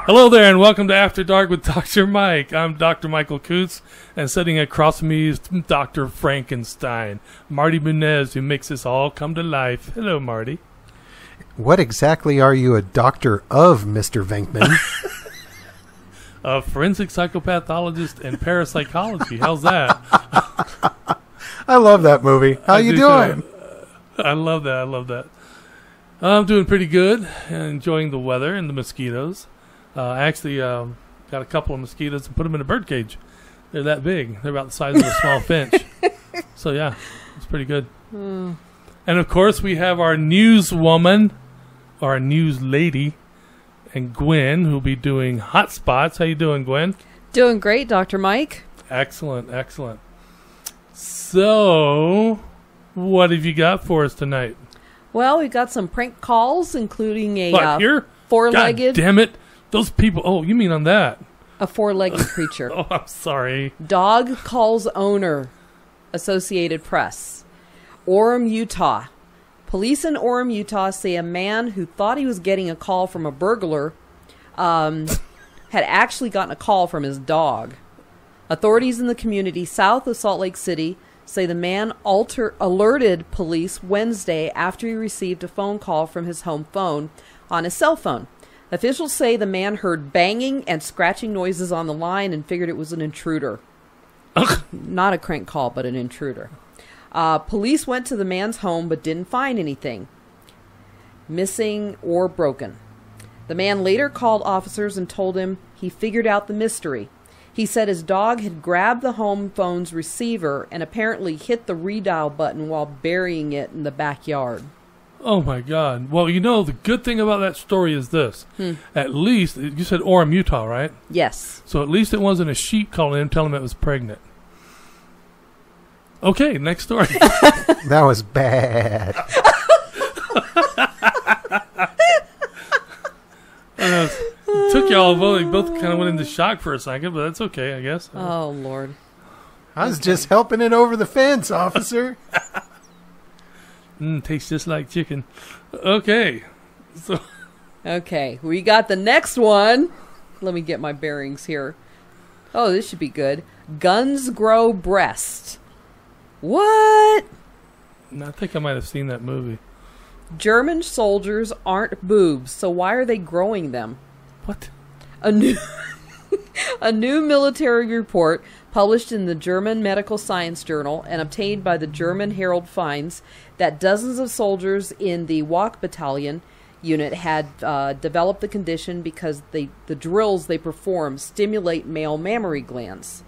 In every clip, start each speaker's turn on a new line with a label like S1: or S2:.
S1: Hello there, and welcome to After Dark with Dr. Mike. I'm Dr. Michael Coots, and sitting across from me is Dr. Frankenstein, Marty Munez, who makes this all come to life. Hello, Marty.
S2: What exactly are you a doctor of, Mr. Venkman?
S1: A forensic psychopathologist and parapsychology. How's that?
S2: I love that movie. How you doing?
S1: I love that. I'm doing pretty good, enjoying the weather and the mosquitoes. I actually got a couple of mosquitoes and put them in a bird cage. They're that big. They're about the size of a small finch. So, yeah, it's pretty good. And, of course, we have our newswoman, or our news lady, and Gwen, who'll be doing Hot Spots. How you doing, Gwen?
S3: Doing great, Dr. Mike.
S1: Excellent. So, what have you got for us tonight?
S3: Well, we've got some prank calls, including a
S1: here?
S3: four-legged...
S1: God damn it. Those people... Oh, you mean on that?
S3: A four-legged creature.
S1: Oh, I'm sorry.
S3: Dog calls owner. Associated Press. Orem, Utah. Police in Orem, Utah say a man who thought he was getting a call from a burglar had actually gotten a call from his dog. Authorities in the community south of Salt Lake City say the man alerted police Wednesday after he received a phone call from his home phone on his cell phone. Officials say the man heard banging and scratching noises on the line and figured it was an intruder. Not a crank call, but an intruder. Police went to the man's home but didn't find anything missing or broken. The man later called officers and told him he figured out the mystery. He said his dog had grabbed the home phone's receiver and apparently hit the redial button while burying it in the backyard.
S1: Oh, my God. Well, you know, the good thing about that story is this. At least, you said Orem, Utah, right?
S3: Yes.
S1: So at least it wasn't a sheep calling him telling him it was pregnant. Okay, next story.
S2: That was bad.
S1: Took y'all both kind of went into shock for a second, but that's okay, I guess.
S3: Oh, Lord.
S2: I was just helping it over the fence, officer.
S1: Tastes just like chicken. Okay.
S3: Okay, we got the next one. Let me get my bearings here. Oh, this should be good. Guns grow breast. What?
S1: I think I might have seen that movie.
S3: German soldiers aren't boobs, so why are they growing them?
S1: What?
S3: A new military report published in the German Medical Science Journal and obtained by the German Herald finds that dozens of soldiers in the Walk Battalion unit had developed the condition because the drills they perform stimulate male mammary glands.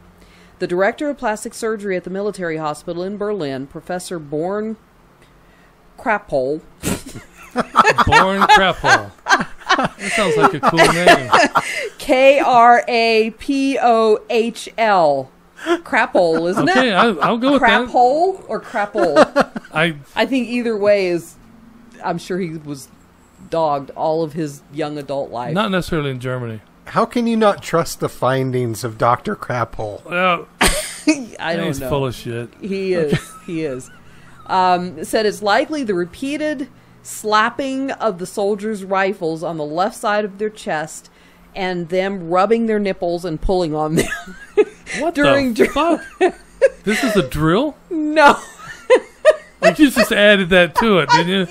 S3: The director of plastic surgery at the military hospital in Berlin, Professor Born Kraphol.
S1: Born Kraphol. That sounds like a cool name.
S3: Krapohl. Kraphol, isn't it?
S1: Okay, I'll go with that.
S3: Kraphol or Krapol?
S1: I
S3: think either way is... I'm sure he was dogged all of his young adult life.
S1: Not necessarily in Germany.
S2: How can you not trust the findings of Dr. Craphole?
S1: Well,
S3: I don't know.
S1: He's full of shit.
S3: He is. He is. Said it's likely the repeated slapping of the soldiers' rifles on the left side of their chest and them rubbing their nipples and pulling on them.
S1: What the fuck? This is a drill?
S3: No.
S1: Like you just added that to it, didn't you?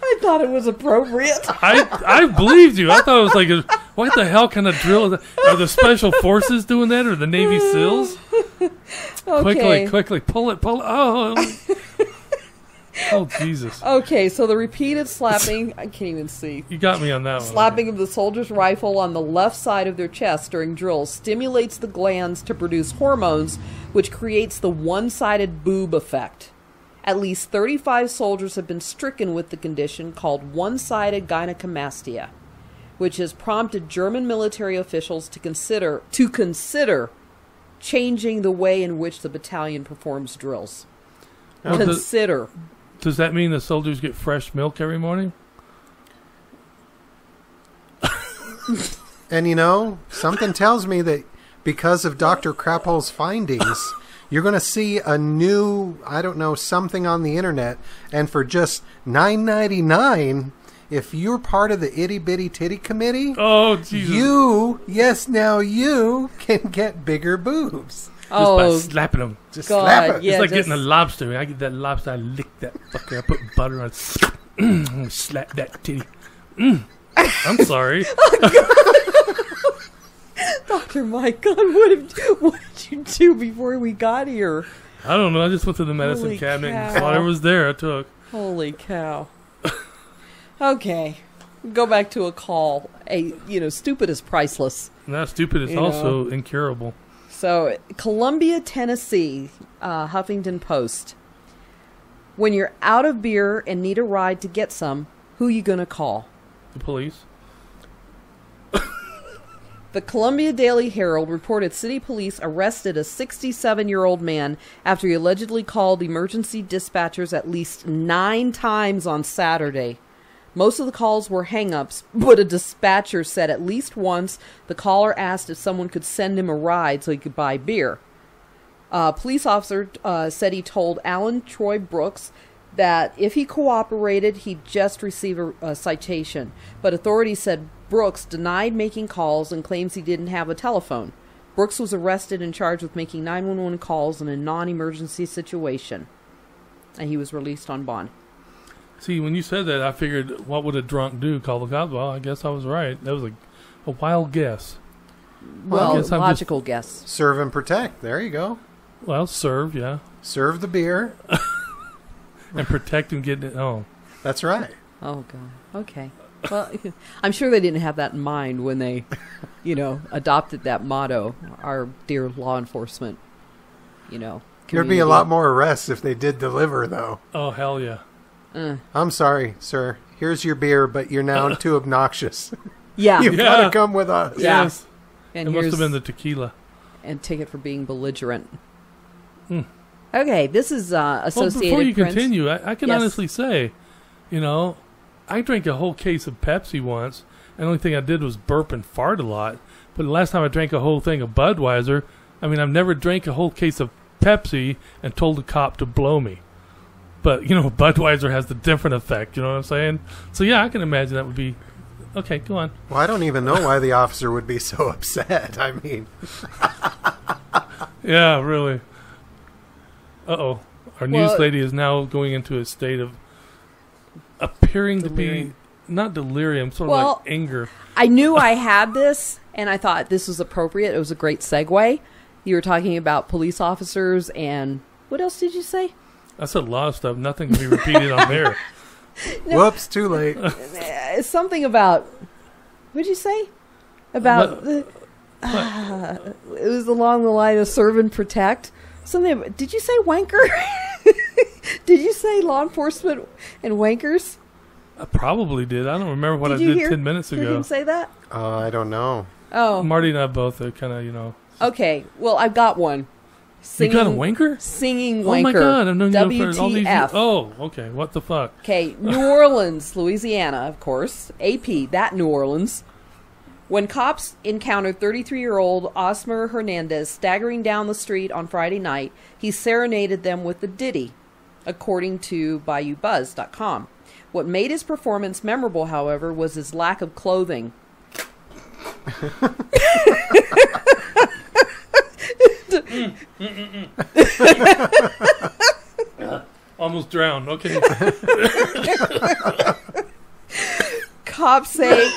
S3: I thought it was appropriate.
S1: I believed you. I thought it was like, what the hell kind of drill is that? Are the Special Forces doing that, or the Navy SEALs?
S3: Okay.
S1: Quickly, pull it. Oh, Jesus.
S3: Okay, so the repeated slapping, I can't even see.
S1: You got me on that one.
S3: Slapping of the soldier's rifle on the left side of their chest during drills stimulates the glands to produce hormones, which creates the one-sided boob effect. At least 35 soldiers have been stricken with the condition called one-sided gynecomastia, which has prompted German military officials to consider changing the way in which the battalion performs drills.
S1: Does that mean the soldiers get fresh milk every morning?
S2: And you know, something tells me that because of Dr. Craphole's findings, you're going to see a new, I don't know, something on the internet, and for just $9.99, if you're part of the itty bitty titty committee,
S1: Oh, Jesus.
S2: now you can get bigger boobs.
S1: Just by slapping them.
S2: Just
S3: God,
S2: slap it.
S3: yeah.
S1: It's like
S3: just-
S1: getting a lobster. When I get that lobster, I lick that fucker. I put butter on it. Slap that titty. I'm sorry.
S3: Dr. Mike, God, what did you do before we got here?
S1: I don't know. I just went to the medicine
S3: Holy
S1: cabinet and
S3: cow.
S1: whatever was there, I took.
S3: Holy cow. Okay. Go back to a call. Stupid is priceless.
S1: Not stupid. It's
S3: You
S1: also incurable.
S3: So, Columbia, Tennessee, Huffington Post. When you're out of beer and need a ride to get some, who you going to call?
S1: The police.
S3: The Columbia Daily Herald reported city police arrested a 67-year-old man after he allegedly called emergency dispatchers at least 9 times on Saturday. Most of the calls were hang-ups, but a dispatcher said at least once the caller asked if someone could send him a ride so he could buy beer. A police officer said he told Alan Troy Brooks that if he cooperated, he'd just receive a citation. But authorities said Brooks denied making calls and claims he didn't have a telephone. Brooks was arrested and charged with making 911 calls in a non-emergency situation. And he was released on bond.
S1: See, when you said that, I figured, what would a drunk do? Call the cops? Well, I guess I was right. That was a wild guess.
S3: Well,
S1: I guess I'm
S3: logical guess.
S2: Serve and protect. There you go.
S1: Well, serve, yeah.
S2: Serve the beer.
S1: And protect and get it home.
S2: That's right.
S3: Oh, God. Okay. Well, I'm sure they didn't have that in mind when they, adopted that motto, our dear law enforcement,
S2: There'd be a lot more arrests if they did deliver, though.
S1: Oh, hell yeah.
S2: I'm sorry, sir. Here's your beer, but you're now too obnoxious.
S3: Yeah.
S2: You've got to come with us.
S3: Yeah.
S1: Yes.
S3: And
S1: It must
S3: here's
S1: have been the tequila.
S3: and ticket for being belligerent. Okay, this is Associated
S1: Well, before you
S3: Press.
S1: continue, I can
S3: Yes.
S1: honestly say, I drank a whole case of Pepsi once. And the only thing I did was burp and fart a lot. But the last time I drank a whole thing of Budweiser, I've never drank a whole case of Pepsi and told a cop to blow me. But, Budweiser has the different effect, you know what I'm saying? So, yeah, I can imagine that would be... Okay, go on.
S2: Well, I don't even know why the officer would be so upset. I mean...
S1: Yeah, really. Uh-oh. Our news
S3: Well-
S1: lady is now going into a state of appearing to be...
S2: Delirium.
S1: Not delirium, sort of
S3: Well,
S1: like anger.
S3: I knew I had this, and I thought this was appropriate. It was a great segue. You were talking about police officers, and what else did you say?
S1: I said a lot of stuff. Nothing can be repeated on there.
S2: Whoops, too late.
S3: Something about... What did you say? About... it was along the line of serve and protect. Something about, did you say wanker? Did you say law enforcement and wankers?
S1: I probably did. I don't remember what
S3: Did
S1: I
S3: you
S1: did
S3: hear,
S1: 10 minutes
S3: Did
S1: ago.
S3: him say that?
S2: I don't know.
S3: Oh,
S1: Marty and I both are kind of,
S3: okay. Well, I've got one.
S1: You got a wanker?
S3: Singing wanker.
S1: Oh my God! I've known you for all these years.
S3: WTF.
S1: Oh, okay. What the fuck?
S3: Okay, New Orleans, Louisiana, of course. AP, that New Orleans. When cops encountered 33-year-old Osmer Hernandez staggering down the street on Friday night, he serenaded them with the ditty, according to BayouBuzz.com. What made his performance memorable, however, was his lack of clothing.
S1: Almost drowned. Okay.
S3: Cops say...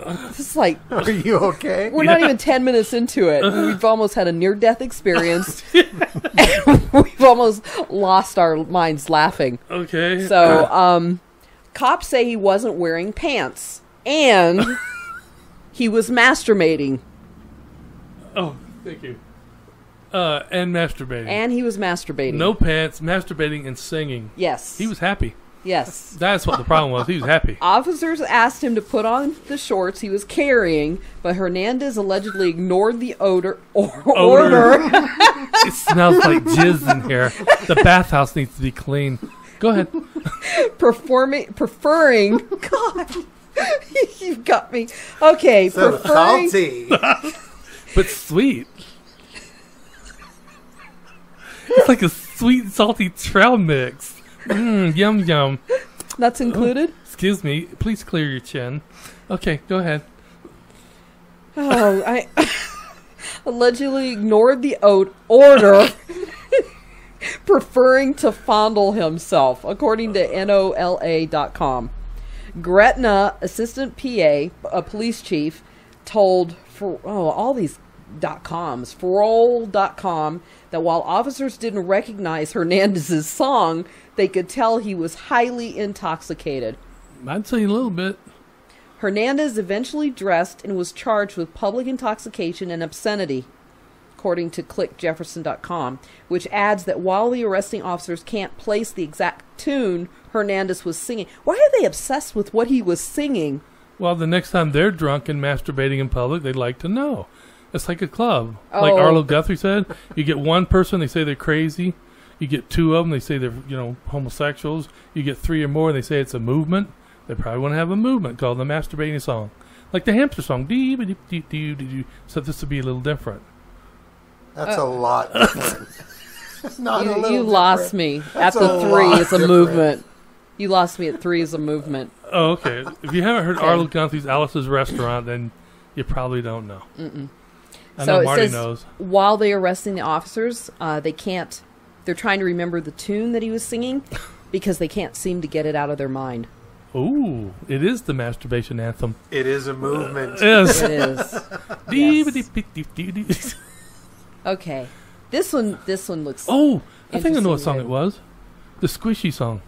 S3: this is like...
S2: Are you okay?
S3: We're not even 10 minutes into it. We've almost had a near-death experience. And we've almost lost our minds laughing.
S1: Okay.
S3: So, cops say he wasn't wearing pants. And he was masturbating.
S1: Oh, thank you. And masturbating.
S3: And he was masturbating.
S1: No pants, masturbating, and singing.
S3: Yes.
S1: He was happy.
S3: Yes.
S1: That's what the problem was. He was happy.
S3: Officers asked him to put on the shorts he was carrying, but Hernandez allegedly ignored the order.
S1: It smells like jizz in here. The bathhouse needs to be clean. Go ahead.
S3: preferring. God, you've got me. Okay,
S2: So
S3: preferring.
S2: salty.
S1: But sweet. It's like a sweet, salty trail mix Yum, yum.
S3: Nuts included?
S1: Excuse me. Please clear your chin. Okay, go ahead.
S3: Oh, I allegedly ignored the order, preferring to fondle himself, according to NOLA.com. Gretna, assistant PA, a police chief, told all these .coms, Farol.com, that while officers didn't recognize Hernandez's song, they could tell he was highly intoxicated.
S1: I'd say a little bit.
S3: Hernandez eventually dressed and was charged with public intoxication and obscenity, according to ClickJefferson.com, which adds that while the arresting officers can't place the exact tune Hernandez was singing, why are they obsessed with what he was singing?
S1: Well, the next time they're drunk and masturbating in public, they'd like to know. It's like a club. Like Arlo Guthrie said, you get one person, they say they're crazy. You get two of them, they say they're, homosexuals. You get three or more, and they say it's a movement. They probably want to have a movement called the masturbating song. Like the hamster song. So this would be a little different.
S2: That's a lot different. Not a little
S3: you
S2: different.
S3: lost me. After three is a movement. You lost me at three is a movement.
S1: Oh, okay. If you haven't heard Arlo Guthrie's Alice's Restaurant, then you probably don't know. I know Marty knows.
S3: While they're arresting the officers, they're trying to remember the tune that he was singing because they can't seem to get it out of their mind.
S1: Ooh, it is the masturbation anthem.
S2: It is a movement.
S1: Yes.
S3: It is. Yes. Okay. This one looks
S1: Oh, I think I know what song it was. The Squishy song.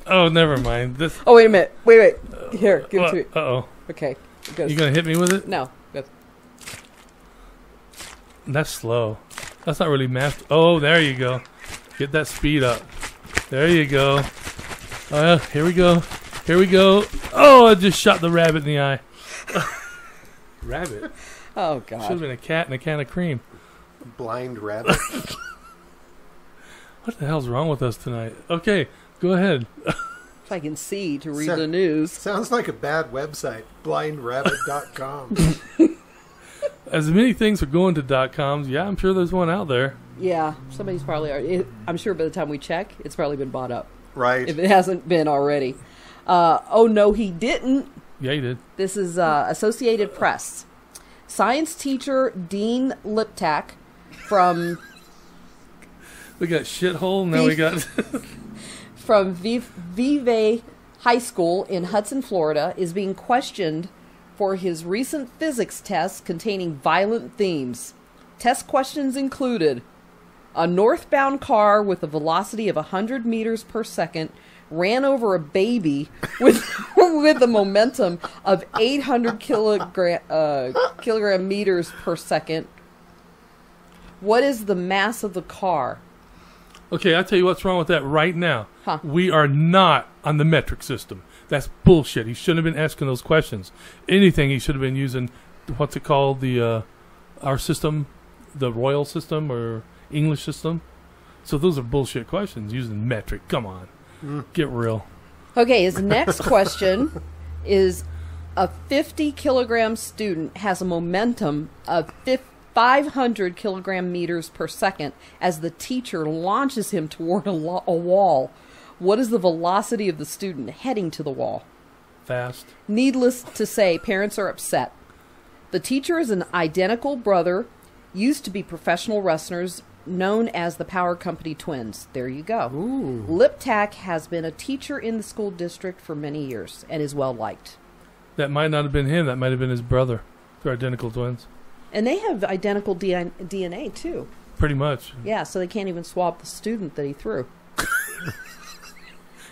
S1: Oh, never mind. This.
S3: Oh, wait a minute. Wait. Here, give it to me.
S1: Uh-oh.
S3: Okay.
S1: You going to hit me with it?
S3: No. Good.
S1: That's slow. That's not really math. Oh, there you go. Get that speed up. There you go. Oh, yeah. Here we go. Here we go. Oh, I just shot the rabbit in the eye. Rabbit?
S3: Oh, God.
S1: Should have been a cat and a can of cream.
S2: Blind rabbit.
S1: What the hell's wrong with us tonight? Okay, go ahead.
S3: If I can see to read the news.
S2: Sounds like a bad website. Blindrabbit.com.
S1: As many things are going to .coms, yeah, I'm sure there's one out there.
S3: Yeah, somebody's probably... I'm sure by the time we check, it's probably been bought up.
S2: Right.
S3: If it hasn't been already. Oh, no, he didn't.
S1: Yeah, he did.
S3: This is Associated Press. Science teacher Dean Liptak from...
S1: We got shithole, now we got...
S3: from Vive High School in Hudson, Florida, is being questioned for his recent physics tests containing violent themes. Test questions included: a northbound car with a velocity of 100 meters per second ran over a baby with a momentum of 800 kilogram meters per second. What is the mass of the car?
S1: Okay, I'll tell you what's wrong with that right now.
S3: Huh.
S1: We are not on the metric system. That's bullshit. He shouldn't have been asking those questions. Anything, he should have been using, what's it called, our system, the royal system or English system. So those are bullshit questions, using metric. Come on. Get real.
S3: Okay, his next question is: a 50-kilogram student has a momentum of 500 kilogram meters per second as the teacher launches him toward a wall. What is the velocity of the student heading to the wall?
S1: Fast.
S3: Needless to say, parents are upset. The teacher is an identical brother, used to be professional wrestlers, known as the Power Company Twins. There you go.
S2: Ooh.
S3: Liptak has been a teacher in the school district for many years and is well liked.
S1: That might not have been him. That might have been his brother. They're identical twins.
S3: And they have identical DNA, too.
S1: Pretty much.
S3: Yeah, so they can't even swab the student that he threw.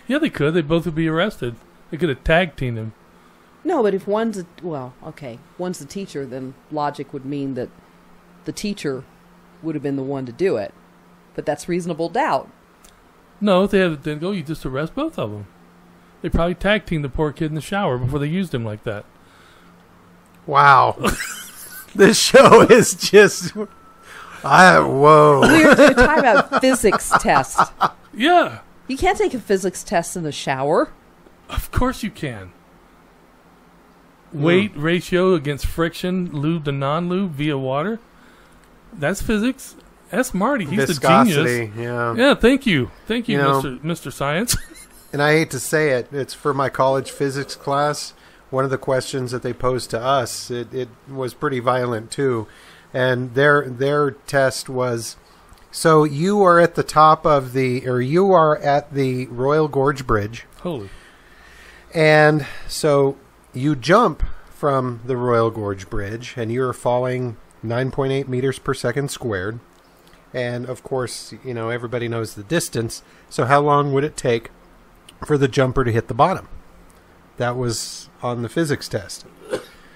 S1: Yeah, they could. They both would be arrested. They could have tag teamed him.
S3: No, but if one's one's the teacher, then logic would mean that the teacher would have been the one to do it. But that's reasonable doubt.
S1: No, if they had then go, you just arrest both of them. They probably tag teamed the poor kid in the shower before they used him like that.
S2: Wow. This show is just... whoa.
S3: We're talking about physics test.
S1: Yeah.
S3: You can't take a physics test in the shower.
S1: Of course you can. weight ratio against friction, lube to non-lube via water. That's physics. That's Marty. He's
S2: Viscosity,
S1: the genius. Yeah, thank you. Thank you, Mr. Science.
S2: And I hate to say it, it's for my college physics class. One of the questions that they posed to us, it was pretty violent too. And their test was, so you are at the top of you are at the Royal Gorge Bridge.
S1: Holy.
S2: And so you jump from the Royal Gorge Bridge, and you're falling 9.8 meters per second squared. And, of course, everybody knows the distance. So how long would it take for the jumper to hit the bottom? That was on the physics test.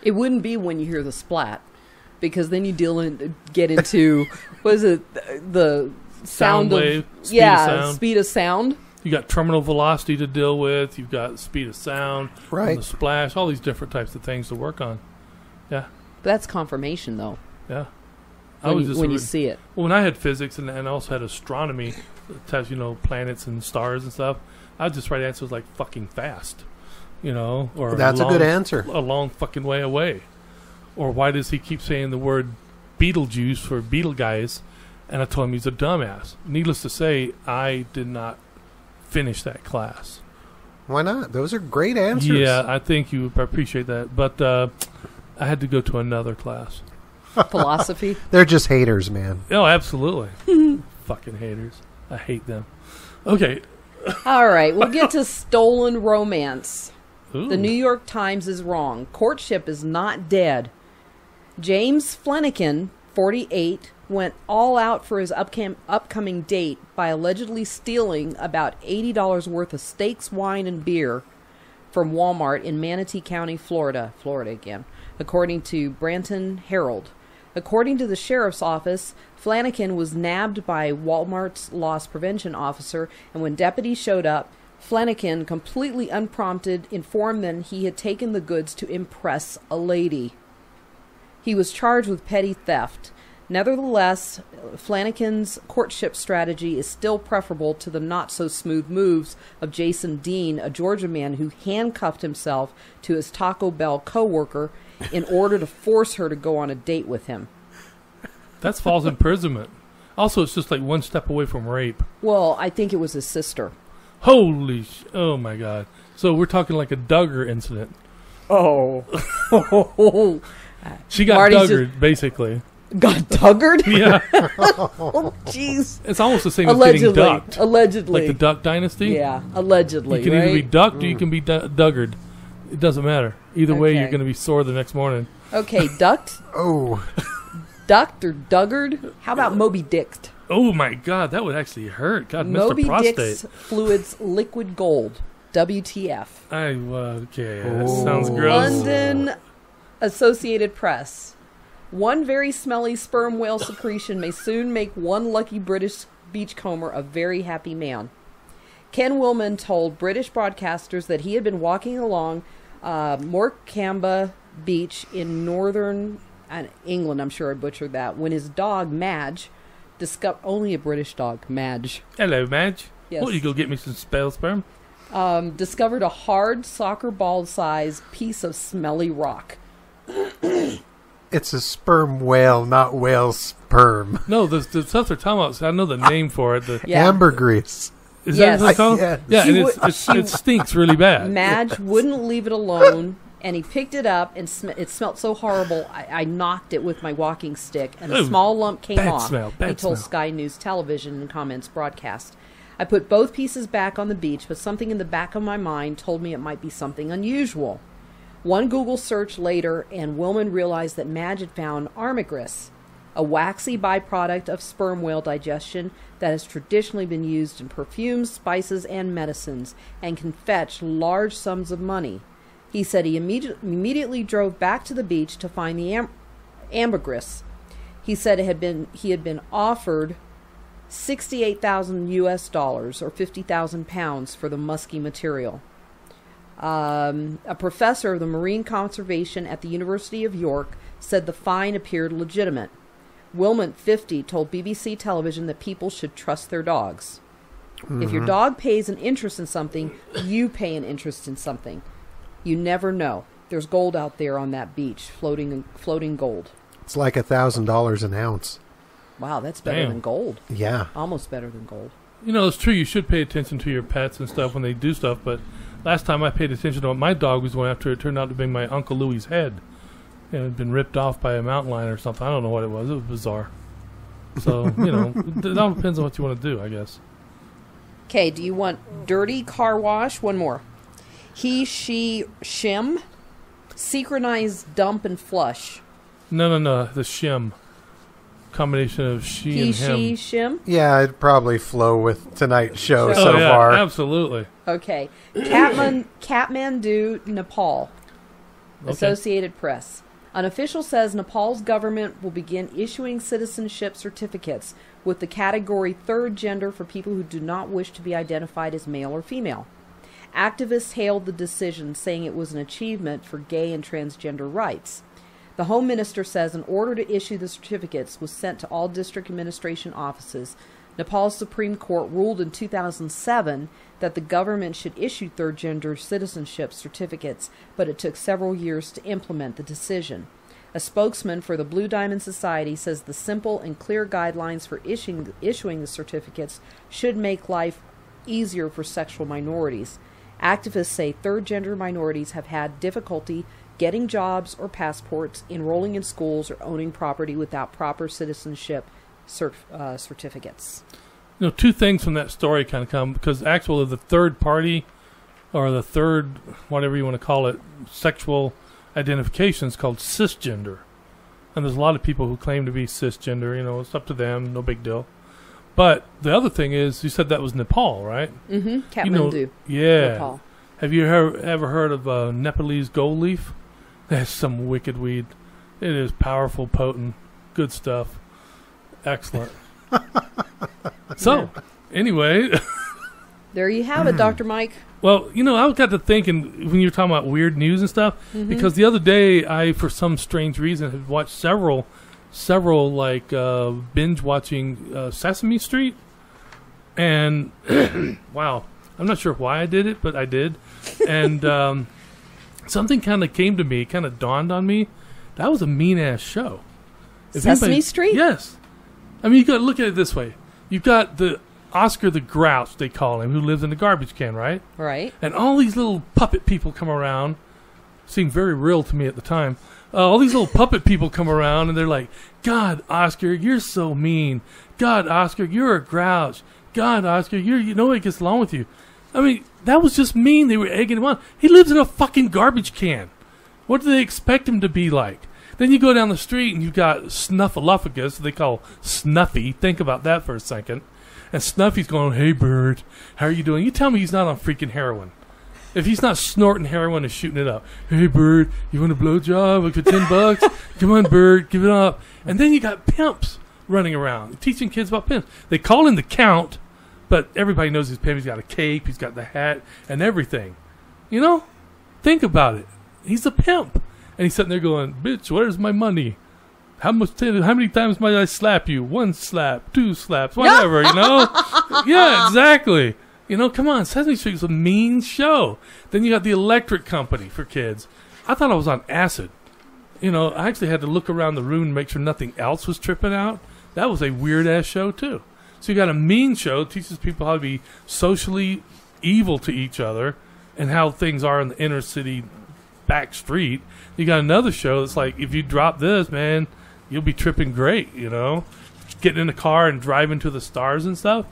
S3: It wouldn't be when you hear the splat, because then you get into, what is it, the
S1: sound wave,
S3: speed of sound.
S1: You got terminal velocity to deal with. You've got speed of sound,
S2: right?
S1: The splash, all these different types of things to work on. Yeah.
S3: But that's confirmation, though.
S1: Yeah.
S3: When you see it.
S1: Well, when I had physics and I also had astronomy, test, planets and stars and stuff, I would just write answers like fucking fast, or
S2: that's a good answer.
S1: A long fucking way away. Or why does he keep saying the word Beetlejuice for Beetle guys? And I told him he's a dumbass. Needless to say, I did not finish that class.
S2: Why not? Those are great answers.
S1: Yeah, I think you appreciate that. But I had to go to another class.
S3: Philosophy?
S2: They're just haters, man.
S1: Oh, absolutely. Fucking haters. I hate them. Okay.
S3: All right, we'll get to stolen romance.
S1: Ooh.
S3: The New York Times is wrong. Courtship is not dead. James Flanagan, 48, went all out for his upcoming date by allegedly stealing about $80 worth of steaks, wine, and beer from Walmart in Manatee County, Florida again, according to Branton Herald. According to the sheriff's office, Flanagan was nabbed by Walmart's loss prevention officer, and when deputies showed up, Flanagan, completely unprompted, informed them he had taken the goods to impress a lady. He was charged with petty theft. Nevertheless, Flanagan's courtship strategy is still preferable to the not-so-smooth moves of Jason Dean, a Georgia man who handcuffed himself to his Taco Bell co-worker in order to force her to go on a date with him.
S1: That's false imprisonment. Also, it's just like one step away from rape.
S3: Well, I think it was his sister.
S1: Holy oh my God. So we're talking like a Duggar incident.
S3: Oh.
S1: She got
S3: Marty's
S1: Duggared, basically.
S3: Got Duggared?
S1: Yeah.
S3: Oh, jeez.
S1: It's almost the same as getting ducked.
S3: Allegedly.
S1: Like the Duck Dynasty?
S3: Yeah, allegedly,
S1: You can either be ducked or you can be Duggared. It doesn't matter. Either way, you're going to be sore the next morning.
S3: Okay, ducked?
S2: Oh.
S3: Ducked or Duggared? How about Moby Dicked?
S1: Oh, my God. That would actually hurt. God,
S3: Moby
S1: Mr. Prostate.
S3: Dick's fluids liquid gold. WTF.
S1: Okay, that sounds gross.
S3: London Associated Press. One very smelly sperm whale secretion may soon make one lucky British beachcomber a very happy man. Ken Willman told British broadcasters that he had been walking along Morecamba Beach in northern England, I'm sure I butchered that, when his dog, Madge, only a British dog, Madge.
S1: Hello, Madge.
S3: Yes.
S1: What, you go get me some spell sperm?
S3: Discovered a hard soccer ball-sized piece of smelly rock.
S2: It's a sperm whale, not whale sperm.
S1: No, the stuff they're talking about, I know the name for it.
S2: Ambergris.
S1: Is that what it's called?
S2: Yes.
S1: Yeah, and it stinks really bad.
S3: Madge wouldn't leave it alone, and he picked it up, and it smelled so horrible, I knocked it with my walking stick, and a small lump came off. He told Sky News Television in comments broadcast. I put both pieces back on the beach, but something in the back of my mind told me it might be something unusual. One Google search later, and Willman realized that Madge had found ambergris, a waxy byproduct of sperm whale digestion that has traditionally been used in perfumes, spices, and medicines, and can fetch large sums of money. He said he immediately drove back to the beach to find the ambergris. He said he had been offered $68,000 or 50,000 pounds for the musky material. A professor of the marine conservation at the University of York said the find appeared legitimate. Wilmot, 50, told BBC Television that people should trust their dogs. Mm-hmm. If your dog pays an interest in something, you pay an interest in something. You never know. There's gold out there on that beach, floating gold.
S2: It's like $1,000 an ounce.
S3: Wow, that's better than gold.
S2: Yeah.
S3: Almost better than gold.
S1: You know, it's true. You should pay attention to your pets and stuff when they do stuff. But last time I paid attention to what my dog was going after, it turned out to be my Uncle Louie's head. It had been ripped off by a mountain lion or something. I don't know what it was. It was bizarre. So, you know, it all depends on what you want to do, I guess.
S3: Okay, do you want dirty car wash? One more. He, she, shim. Synchronized dump and flush.
S1: No. The shim. Combination of she and him.
S3: He, she, shim?
S2: Yeah, it'd probably flow with tonight's show
S1: Oh,
S2: so
S1: yeah,
S2: far.
S1: absolutely.
S3: Okay. Kathmandu, Nepal.
S1: Okay.
S3: Associated Press. An official says Nepal's government will begin issuing citizenship certificates with the category third gender for people who do not wish to be identified as male or female. Activists hailed the decision, saying it was an achievement for gay and transgender rights. The Home Minister says an order to issue the certificates was sent to all district administration offices. Nepal's Supreme Court ruled in 2007 that the government should issue third gender citizenship certificates, but it took several years to implement the decision. A spokesman for the Blue Diamond Society says the simple and clear guidelines for issuing the certificates should make life easier for sexual minorities. Activists say third gender minorities have had difficulty getting jobs or passports, enrolling in schools, or owning property without proper citizenship certificates.
S1: You know, two things from that story kind of come, because actually the third party, or the third, whatever you want to call it, sexual identification is called cisgender. And there's a lot of people who claim to be cisgender. You know, it's up to them, no big deal. But the other thing is, you said that was Nepal, right?
S3: Mm-hmm. Kathmandu.
S1: You know, yeah.
S3: Nepal.
S1: Have you ever heard of Nepalese gold leaf? That's some wicked weed. It is powerful, potent, good stuff. Excellent. So, anyway.
S3: There you have it, Dr. Mike.
S1: Well, you know, I got to thinking when you were talking about weird news and stuff, because the other day I, for some strange reason, had watched several like binge watching Sesame Street, and wow, I'm not sure why I did it, but I did, and something kind of came to me, kind of dawned on me. That was a mean ass show.
S3: Sesame Street?
S1: Yes. I mean, you got to look at it this way. You've got the Oscar the Grouch, they call him, who lives in a garbage can, right?
S3: Right.
S1: And all these little puppet people come around. Seemed very real to me at the time. All these little puppet people come around, and they're like, God, Oscar, you're so mean. God, Oscar, you're a grouch. God, Oscar, nobody gets along with you. I mean, that was just mean. They were egging him on. He lives in a fucking garbage can. What do they expect him to be like? Then you go down the street, and you've got Snuffleupagus, they call Snuffy. Think about that for a second. And Snuffy's going, hey, bird, how are you doing? You tell me he's not on freaking heroin. If he's not snorting heroin and shooting it up. Hey, bird, you want a blowjob like for $10? Come on, bird, give it up. And then you got pimps running around, teaching kids about pimps. They call him the Count, but everybody knows he's pimp. He's got a cape, he's got the hat, and everything. You know? Think about it. He's a pimp. And he's sitting there going, bitch, where's my money? How many times might I slap you? 1 slap, 2 slaps, whatever, you know? Yeah, exactly. You know, come on, Sesame Street is a mean show. Then you got the Electric Company for kids. I thought I was on acid. You know, I actually had to look around the room and make sure nothing else was tripping out. That was a weird-ass show, too. So you got a mean show, teaches people how to be socially evil to each other and how things are in the inner city back street. You got another show that's like, if you drop this, man, you'll be tripping great, you know? Getting in a car and driving to the stars and stuff.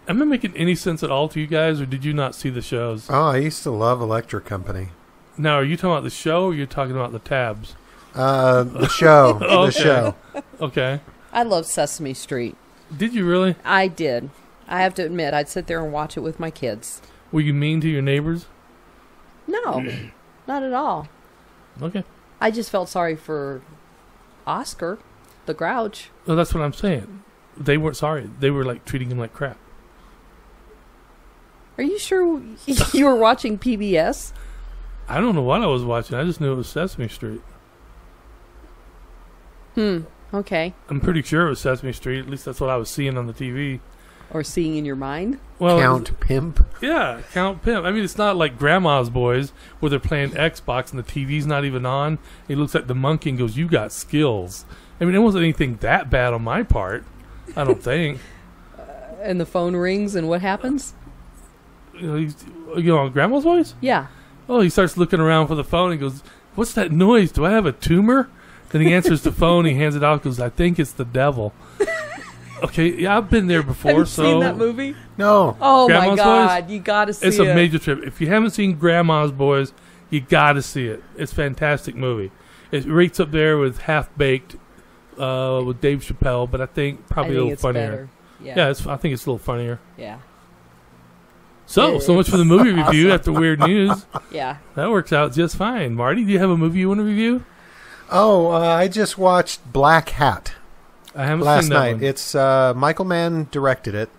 S1: Am I making any sense at all to you guys, or did you not see the shows?
S2: Oh, I used to love Electric Company.
S1: Now, are you talking about the show, or are you talking about the tabs?
S2: The show.
S1: Okay.
S2: The show.
S1: Okay.
S3: I love Sesame Street.
S1: Did you really?
S3: I did. I have to admit, I'd sit there and watch it with my kids.
S1: Were you mean to your neighbors?
S3: No, not at all.
S1: Okay.
S3: I just felt sorry for Oscar, the Grouch.
S1: Well, that's what I'm saying. They weren't sorry. They were like treating him like crap.
S3: Are you sure you were watching PBS?
S1: I don't know what I was watching. I just knew it was Sesame Street.
S3: Okay.
S1: I'm pretty sure it was Sesame Street. At least that's what I was seeing on the TV.
S3: Or seeing in your mind?
S1: Well,
S2: Count Pimp.
S1: Yeah, Count Pimp. I mean, it's not like Grandma's Boys where they're playing Xbox and the TV's not even on. He looks at the monkey and goes, "You got skills." I mean, it wasn't anything that bad on my part. I don't think.
S3: And the phone rings, and what happens?
S1: You know, Grandma's Boys?
S3: Yeah.
S1: Oh, he starts looking around for the phone. He goes, "What's that noise? Do I have a tumor?" Then he answers the phone. He hands it out. Goes, "I think it's the devil." Okay, yeah, I've been there before.
S3: Have you seen that movie?
S2: No.
S3: Oh
S1: Grandma's
S3: my God,
S1: Boys?
S3: you got to see it.
S1: It's a major trip. If you haven't seen Grandma's Boys, you got to see it. It's a fantastic movie. It rates up there with Half Baked with Dave Chappelle, but I think probably a little funnier.
S3: Better.
S1: Yeah, I think it's a little funnier.
S3: Yeah.
S1: So much for the movie review after Weird News.
S3: Yeah.
S1: That works out just fine. Marty, do you have a movie you want to review?
S2: Oh, I just watched Black Hat
S1: I haven't
S2: last
S1: seen that
S2: night.
S1: one.
S2: It's Michael Mann directed it.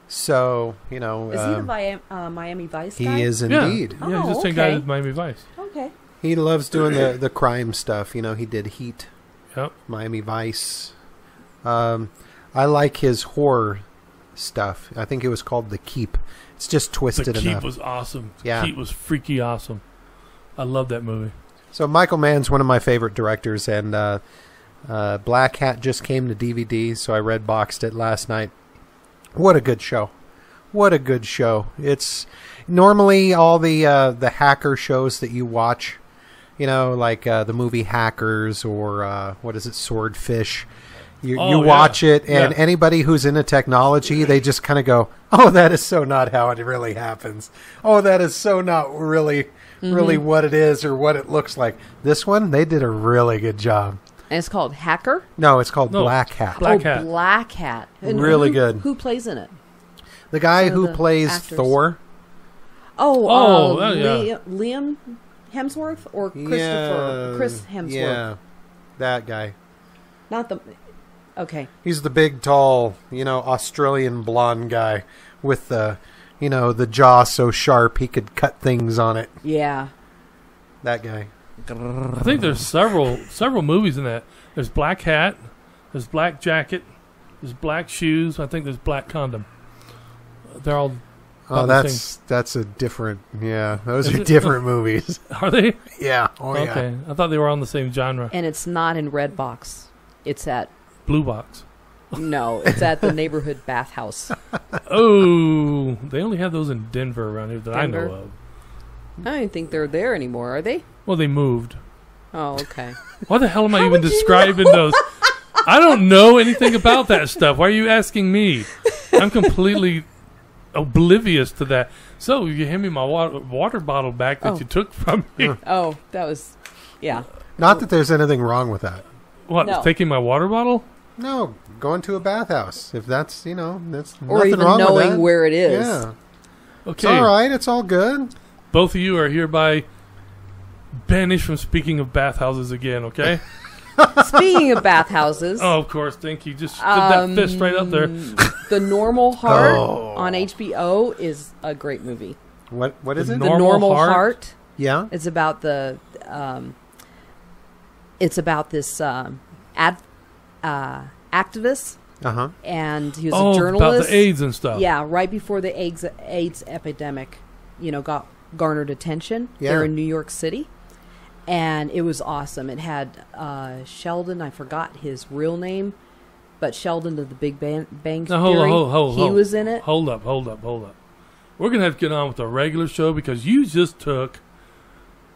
S2: So, you know.
S3: Is he the Miami Vice guy?
S2: He is indeed.
S1: Yeah, he's the
S3: Oh,
S1: same guy
S3: okay.
S1: as Miami Vice.
S3: Okay.
S2: He loves doing the crime stuff. You know, he did Heat,
S1: Yep.
S2: Miami Vice. I like his horror stuff. I think it was called The Keep. It's just twisted
S1: The Keep
S2: enough.
S1: was awesome.
S2: Yeah.
S1: The Keep was freaky awesome. I love that movie.
S2: So Michael Mann's one of my favorite directors, and Black Hat just came to DVD, so I red boxed it last night. What a good show! What a good show! It's normally all the hacker shows that you watch, you know, like the movie Hackers or what is it, Swordfish. You watch it, and anybody who's into technology, they just kind of go, "Oh, that is so not how it really happens. Oh, that is so not really what it is or what it looks like." This one, they did a really good job.
S3: And it's called Hacker?
S2: No, it's called Black Hat.
S1: Black Hat.
S3: Black Hat. And
S2: Really good.
S3: Who plays in it?
S2: The guy
S3: So
S2: who
S3: the
S2: plays
S3: actors.
S2: Thor.
S3: Liam Hemsworth or Christopher?
S2: Yeah,
S3: Chris Hemsworth.
S2: Yeah, that guy.
S3: Not the... Okay.
S2: He's the big, tall, you know, Australian blonde guy with the, you know, the jaw so sharp he could cut things on it.
S3: Yeah.
S2: That guy.
S1: I think there's several movies in that. There's Black Hat, there's Black Jacket, there's Black Shoes. I think there's Black Condom. They're all.
S2: Oh,
S1: about the same.
S2: that's a different. Yeah, those
S1: Is
S2: are
S1: it?
S2: different movies.
S1: Are they?
S2: Yeah. Oh, yeah.
S1: Okay, I thought they were on the same genre.
S3: And it's not in Redbox. It's at...
S1: Blue Box.
S3: No, it's at the neighborhood bathhouse.
S1: Oh, they only have those in Denver around here that I
S3: Denver?
S1: know of.
S3: I don't think they're there anymore, are they?
S1: Well, they moved.
S3: Oh, okay.
S1: Why the hell am I
S3: How
S1: even
S3: would you
S1: describing those? I don't know anything about that stuff. Why are you asking me? I'm completely oblivious to that. So you hand me my water bottle back that
S3: Oh.
S1: you took from me.
S3: Oh, that was... Yeah.
S2: Not that there's anything wrong with that.
S1: What,
S3: No.
S1: taking my water bottle?
S2: No, going to a bathhouse. If that's, you know, that's
S3: Or
S2: nothing
S3: even
S2: wrong with
S3: knowing
S2: that.
S3: where it is.
S2: Yeah. It's
S1: Okay.
S2: all right. It's all good.
S1: Both of you are hereby banished from speaking of bathhouses again, okay?
S3: Speaking of bathhouses...
S1: Oh, of course. Thank you. Just stood that fist right up there.
S3: The Normal Heart
S2: Oh.
S3: on HBO is a great movie.
S2: What is
S1: The
S2: it?
S3: The
S1: Normal
S3: Normal
S1: Heart?
S3: Heart.
S2: Yeah.
S3: It's about the. It's about this activist,
S2: Uh-huh.
S3: and he was
S1: Oh,
S3: a journalist.
S1: about the AIDS and stuff.
S3: Yeah, right before the AIDS epidemic, got garnered attention.
S2: Yeah.
S3: There in New York City, and it was awesome. It had Sheldon. I forgot his real name, but Sheldon of the Big Bang
S1: Now,
S3: Theory.
S1: hold.
S3: He was in it.
S1: Hold up. We're going to have to get on with the regular show because you just took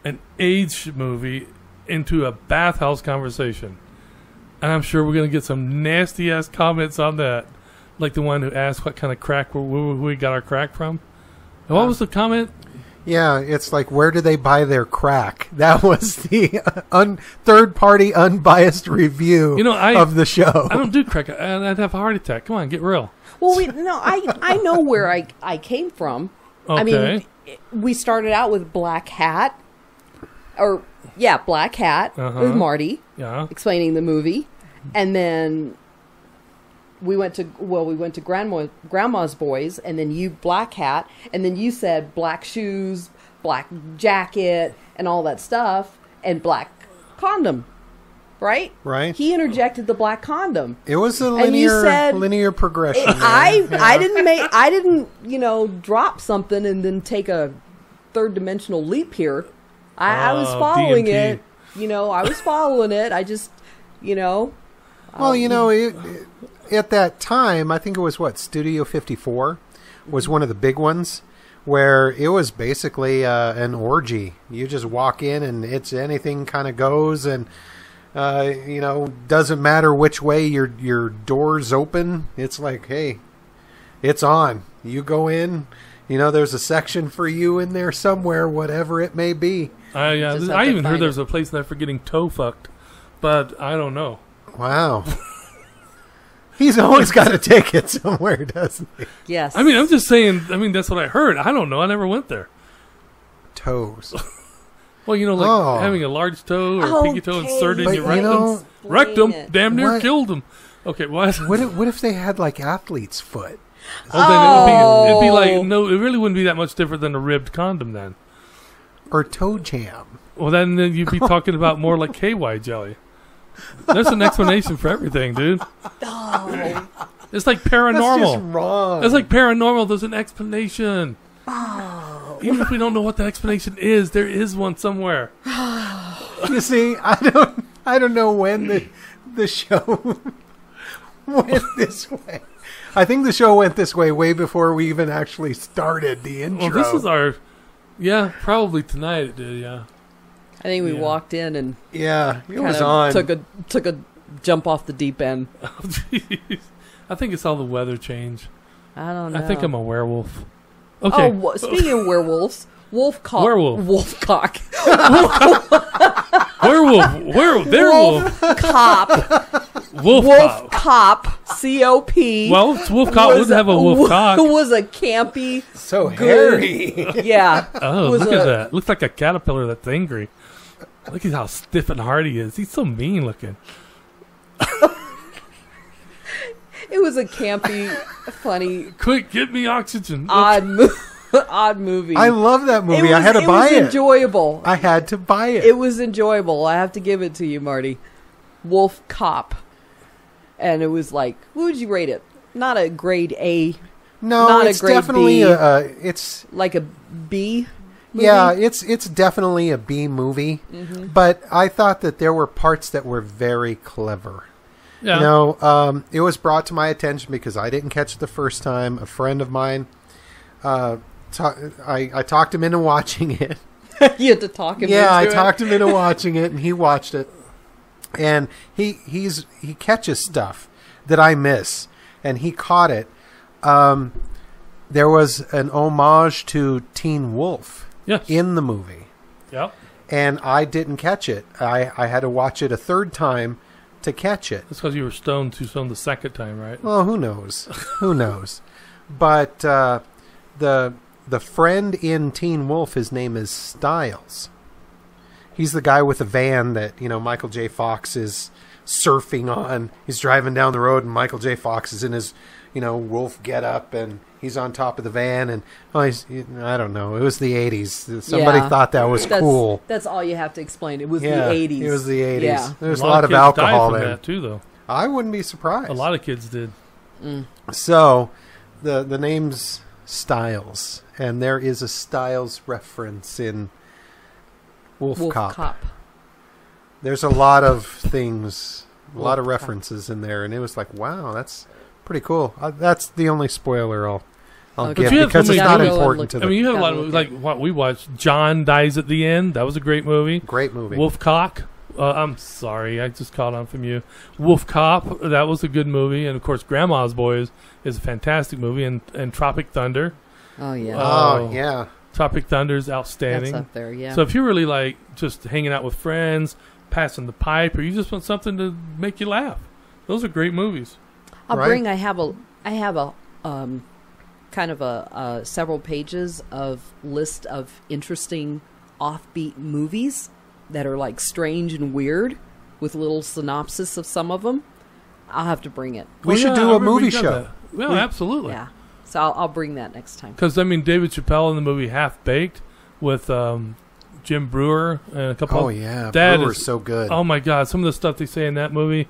S1: an AIDS movie into a bathhouse conversation. And I'm sure we're going to get some nasty-ass comments on that. Like the one who asked what kind of crack we got our crack from. And what was the comment?
S2: Yeah, it's like, where do they buy their crack? That was the third-party, unbiased review of the show.
S1: I don't do crack. I'd have a heart attack. Come on, get real.
S3: Well, I know where I came from.
S1: Okay.
S3: I mean, we started out with Black Hat, Black Hat with Marty
S1: Yeah.
S3: explaining the movie, and then we went to Grandma's Boys, and then you Black Hat, and then you said Black Shoes, Black Jacket, and all that stuff, and Black Condom, right?
S2: Right.
S3: He interjected the black condom.
S2: It was a
S3: And you said-
S2: linear progression.
S3: I didn't drop something and then take a third dimensional leap here. I was following
S1: DMT.
S3: it. I was following it. I just,
S2: Well, at that time, I think it was Studio 54 was one of the big ones, where it was basically an orgy. You just walk in and it's anything kind of goes, and doesn't matter which way your doors open. It's like, hey, it's on. You go in. There's a section for you in there somewhere, whatever it may be.
S1: I
S3: Just have
S1: I
S3: to
S1: even heard
S3: find
S1: there's
S3: it.
S1: a place there for getting toe fucked, but I don't know.
S2: Wow. He's always got to take it somewhere, doesn't he?
S3: yes.
S1: I mean, I'm just saying. I mean, that's what I heard. I don't know. I never went there.
S2: Toes.
S1: Well, having a large toe or a pinky toe
S3: Okay,
S1: inserted in
S2: but
S1: your rectum.
S3: explain
S1: Rectum
S3: it.
S1: damn near
S2: What?
S1: killed him. Okay, what?
S2: What if they had like athlete's foot?
S1: Oh, then it'd be like, no, it really wouldn't be that much different than a ribbed condom then.
S2: Or toe jam?
S1: Well, then you'd be talking about more like KY jelly. There's an explanation for everything, dude.
S3: Oh.
S1: It's like
S2: That's
S1: paranormal.
S2: just wrong.
S1: It's like paranormal. There's an explanation. Even if we don't know what the explanation is, there is one somewhere.
S2: You see, I don't know when the show went this way. I think the show went this way before we even actually started the intro.
S1: Well, this is our... Yeah, probably tonight it did, yeah.
S3: I think we
S1: Yeah.
S3: walked in and
S2: Yeah, it was
S3: kinda
S2: on.
S3: took a jump off the deep end.
S1: Oh, jeez. I think it's all the weather change.
S3: I don't know.
S1: I think I'm a werewolf. Okay.
S3: Speaking of werewolves, wolfcock.
S1: Werewolf.
S3: Wolfcock.
S1: Werewolf. Werewolf.
S3: Cop.
S1: Wolf
S3: Wolf
S1: cop.
S3: cop. C-O-P.
S1: Well, wolf cop would have a wolf cock.
S3: Was a campy.
S2: so
S3: good.
S2: hairy.
S3: Yeah.
S1: Oh,
S3: was
S1: look
S3: a-
S1: at that. Looks like a caterpillar that's angry. Look at how stiff and hard he is. He's so mean looking.
S3: It was a campy, funny,
S1: Quick, get me oxygen.
S3: odd movie.
S2: I love that movie. I had to
S3: it
S2: buy
S3: was
S2: it.
S3: enjoyable.
S2: I had to buy it.
S3: It was enjoyable. I have to give it to you, Marty. Wolf Cop. And it was like, what would you rate it? Not a grade A,
S2: no,
S3: not a
S2: it's
S3: grade
S2: definitely
S3: B.
S2: it's
S3: like a B movie?
S2: yeah, it's definitely a B movie.
S3: Mm-hmm.
S2: But I thought that there were parts that were very clever.
S1: Yeah.
S2: It was brought to my attention because I didn't catch it the first time. A friend of mine, I talked him into watching it.
S3: You had to talk him
S2: Yeah, I
S3: into it.
S2: talked him into watching it, and he watched it. And he catches stuff that I miss, and he caught it. There was an homage to Teen Wolf
S1: Yes.
S2: in the movie,
S1: Yep.
S2: and I didn't catch it. I had to watch it a third time to catch it.
S1: That's because you were stoned too stoned the second time, right?
S2: Well, who knows? Who knows? But the friend in Teen Wolf, his name is Styles. He's the guy with the van that, Michael J. Fox is surfing on. He's driving down the road, and Michael J. Fox is in his, wolf getup, and he's on top of the van. And I don't know. It was the 80s. Somebody
S3: Yeah.
S2: thought that was cool.
S3: That's all you have to explain. It was
S2: Yeah,
S3: the 80s.
S2: it was the 80s.
S3: Yeah.
S2: There's a lot of
S1: kids
S2: alcohol
S1: died from
S2: there.
S1: that too, though.
S2: I wouldn't be surprised.
S1: A lot of kids did.
S2: So, the name's Styles, and there is a Styles reference in Wolf Cop. There's a lot of things, a lot of
S3: Wolf Cop.
S2: references in there, and it was like, wow, that's pretty cool. That's the only spoiler I'll
S3: Okay.
S2: give
S1: But you have
S2: because
S1: so
S2: it's
S1: many
S2: not
S1: movies-
S2: important to
S1: I
S2: the
S1: mean, you have a lot
S3: Gotta
S1: of
S3: look
S1: like what we watched. John dies at the end. That was a great movie.
S2: great movie.
S1: Wolf Cock. I'm sorry, I just caught on from you. Wolf Cop. That was a good movie, and of course, Grandma's Boys is a fantastic movie, and Tropic Thunder.
S3: Oh, yeah.
S2: Oh, yeah.
S1: Tropic Thunder is
S3: That's
S1: outstanding.
S3: up there, yeah.
S1: So if you're really like just hanging out with friends, passing the pipe, or you just want something to make you laugh, those are great movies.
S3: I'll
S2: Right.
S3: bring. I have a kind of a several pages of list of interesting offbeat movies that are like strange and weird, with little synopsis of some of them. I'll have to bring it.
S2: We
S1: Oh,
S2: should
S1: yeah,
S2: do
S1: I
S2: a
S1: remember
S2: movie
S1: you done
S2: show.
S1: that. Well, absolutely.
S3: Yeah, so I'll bring that next time.
S1: Because I mean, David Chappelle in the movie Half Baked with Jim Brewer and a couple.
S2: Oh yeah,
S1: that
S2: Brewer's
S1: is
S2: so good.
S1: Oh my God, some of the stuff they say in that movie,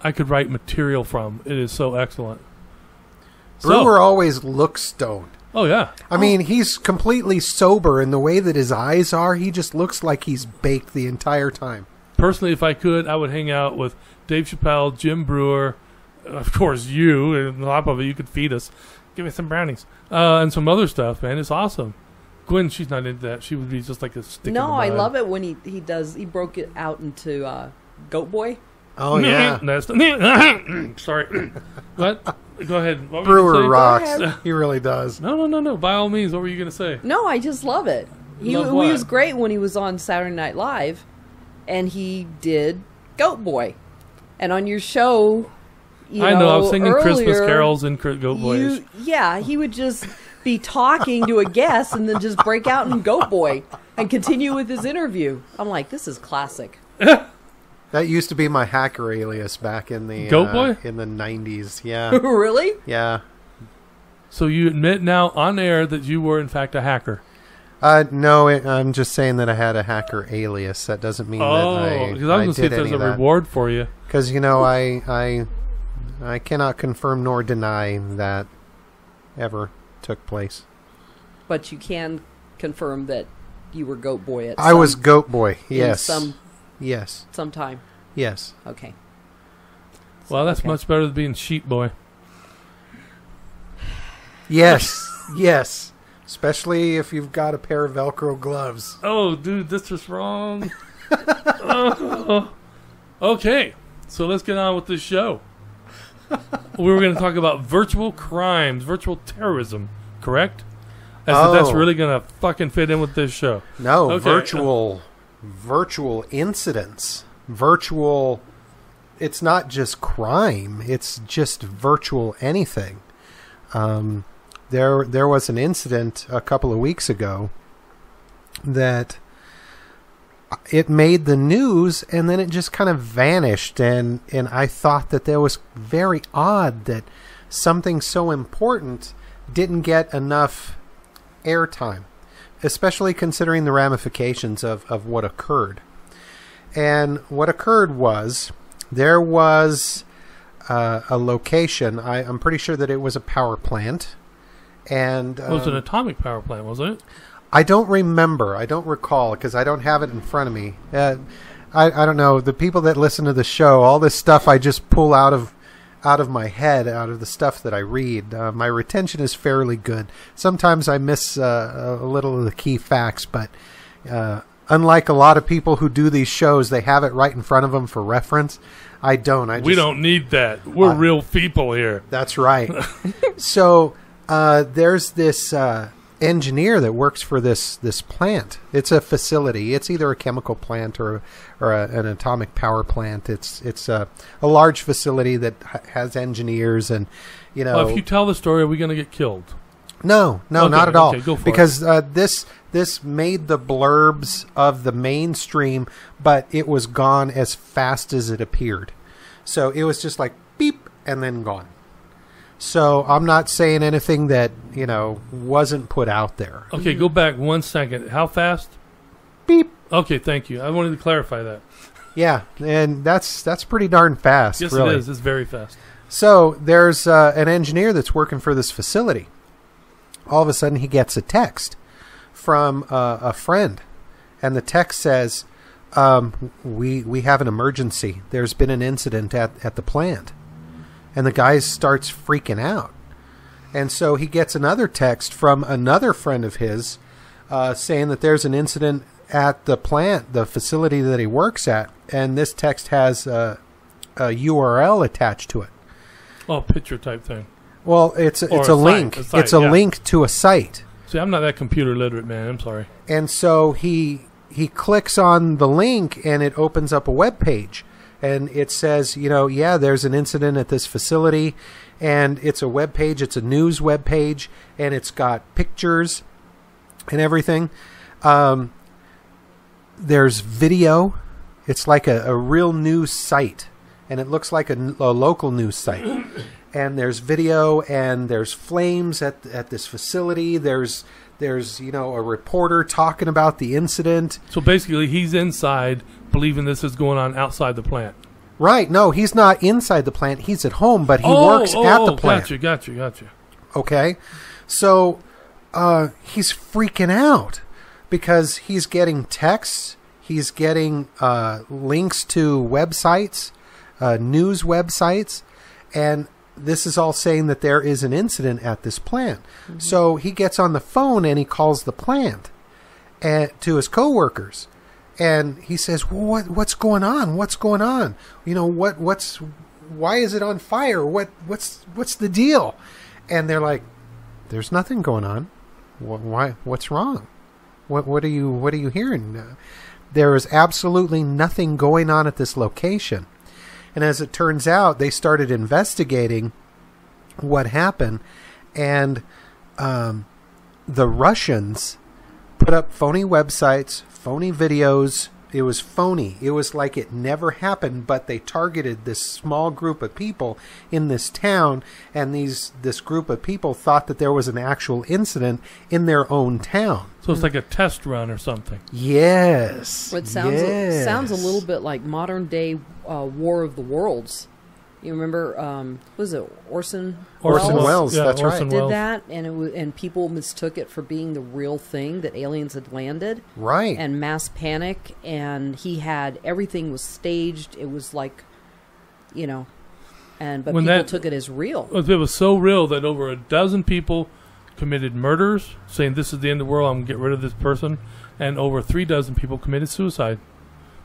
S1: I could write material from. It is so excellent.
S2: Brewer always looks stoned.
S1: Oh yeah.
S2: I mean, he's completely sober, and the way that his eyes are, he just looks like he's baked the entire time.
S1: Personally, if I could, I would hang out with Dave Chappelle, Jim Brewer, of course you, and on top of it, you could feed us. Give me some brownies. And some other stuff, man. It's awesome. Gwen, she's not into that. She would be just like a stick in the
S3: No,
S1: mud.
S3: I love it when he broke it out into Goat Boy.
S2: Oh yeah,
S1: Sorry. What? Go ahead. What were you
S2: Brewer
S1: gonna say?
S2: rocks.
S3: Go ahead.
S2: He really does.
S1: No. By all means, what were you going to say?
S3: No, I just love it. He
S1: Love what?
S3: was great when he was on Saturday Night Live, and he did Goat Boy. And on your show,
S1: I know. I was singing Christmas
S3: earlier,
S1: carols in Goat Boy.
S3: Yeah, he would just be talking to a guest and then just break out in Goat Boy and continue with his interview. I'm like, this is classic.
S2: That used to be my hacker alias back in the
S1: Goat Boy?
S2: in the 90s. Yeah,
S3: Really?
S2: yeah.
S1: So you admit now on air that you were in fact a hacker.
S2: No, I'm just saying that I had a hacker alias. That doesn't mean that I
S1: because I was going to see if
S2: did
S1: there's
S2: any
S1: a
S2: of that.
S1: reward for you.
S2: Because I cannot confirm nor deny that ever took place.
S3: But you can confirm that you were Goat Boy at
S2: I was Goat Boy. Yes.
S3: Yes.
S2: Yes.
S3: Sometime.
S2: Yes.
S3: Okay.
S1: Well, that's
S3: Okay.
S1: much better than being Sheep Boy.
S2: Yes. Yes. Especially if you've got a pair of Velcro gloves.
S1: Oh, dude, this is wrong. Oh. Okay, so let's get on with this show. We were going to talk about virtual crimes, virtual terrorism, correct? As if that's really going to fucking fit in with this show.
S2: No,
S1: Okay.
S2: virtual incidents. Virtual, it's not just crime. It's just virtual anything. There was an incident a couple of weeks ago that it made the news, and then it just kind of vanished. And I thought that was very odd that something so important didn't get enough airtime, especially considering the ramifications of what occurred. And what occurred was there was a location. I'm pretty sure that it was a power plant. And
S1: It was an atomic power plant, wasn't it?
S2: I don't remember. I don't recall because I don't have it in front of me. I don't know. The people that listen to the show, all this stuff I just pull out of my head, out of the stuff that I read. My retention is fairly good. Sometimes I miss a little of the key facts, but unlike a lot of people who do these shows, they have it right in front of them for reference. I don't.
S1: We don't need that. We're real people here.
S2: That's right. So there's this engineer that works for this plant. It's a facility. It's either a chemical plant or an atomic power plant. It's a large facility that has engineers, and
S1: Well, if you tell the story, are we going to get killed?
S2: No,
S1: Okay,
S2: not at all.
S1: okay, go for it.
S2: Because this made the blurbs of the mainstream, but it was gone as fast as it appeared. So it was just like beep and then gone. So I'm not saying anything that, wasn't put out there.
S1: Okay, go back 1 second. How fast?
S2: Beep.
S1: Okay, thank you. I wanted to clarify that.
S2: Yeah, and that's pretty darn fast,
S1: Yes,
S2: really.
S1: it is. It's very fast.
S2: So there's an engineer that's working for this facility. All of a sudden, he gets a text from a friend, and the text says, "We have an emergency. There's been an incident at the plant." And the guy starts freaking out. And so he gets another text from another friend of his saying that there's an incident at the plant, the facility that he works at. And this text has a URL attached to it.
S1: Oh, picture type thing.
S2: Well, it's a
S1: site,
S2: link.
S1: a site,
S2: It's a
S1: yeah.
S2: link to a site.
S1: See, I'm not that computer literate, man. I'm sorry.
S2: And so he clicks on the link, and it opens up a web page. And it says, there's an incident at this facility, and it's a web page. It's a news web page, and it's got pictures and everything. There's video. It's like a real news site, and it looks like a local news site. and there's video, and there's flames at this facility. There's a reporter talking about the incident.
S1: So basically, he's inside, believing this is going on outside the plant.
S2: Right? No, he's not inside the plant. He's at home, but he works at the plant.
S1: Gotcha.
S2: Okay, so he's freaking out because he's getting texts. He's getting links to websites, news websites, and this is all saying that there is an incident at this plant. Mm-hmm. So he gets on the phone and he calls the plant to his coworkers, and he says, well, "What's going on? What's going on? Why is it on fire? What's the deal?" And they're like, "There's nothing going on. Why? What's wrong? What are you hearing?" There is absolutely nothing going on at this location. And as it turns out, they started investigating what happened, and the Russians put up phony websites, phony videos. It was phony. It was like it never happened, but they targeted this small group of people in this town, and this group of people thought that there was an actual incident in their own town.
S1: So it's like a test run or something.
S2: Yes.
S3: It sounds a little bit like modern day War of the Worlds. You remember, was it Orson
S2: Welles?
S1: Yeah,
S2: That's
S1: Orson
S2: right.
S3: Did
S1: Welles.
S3: that, and people mistook it for being the real thing, that aliens had landed.
S2: Right.
S3: And mass panic, and everything was staged. It was like, but people took it as real.
S1: It was so real that over a dozen people committed murders, saying this is the end of the world, I'm going to get rid of this person, and over 36 people committed suicide.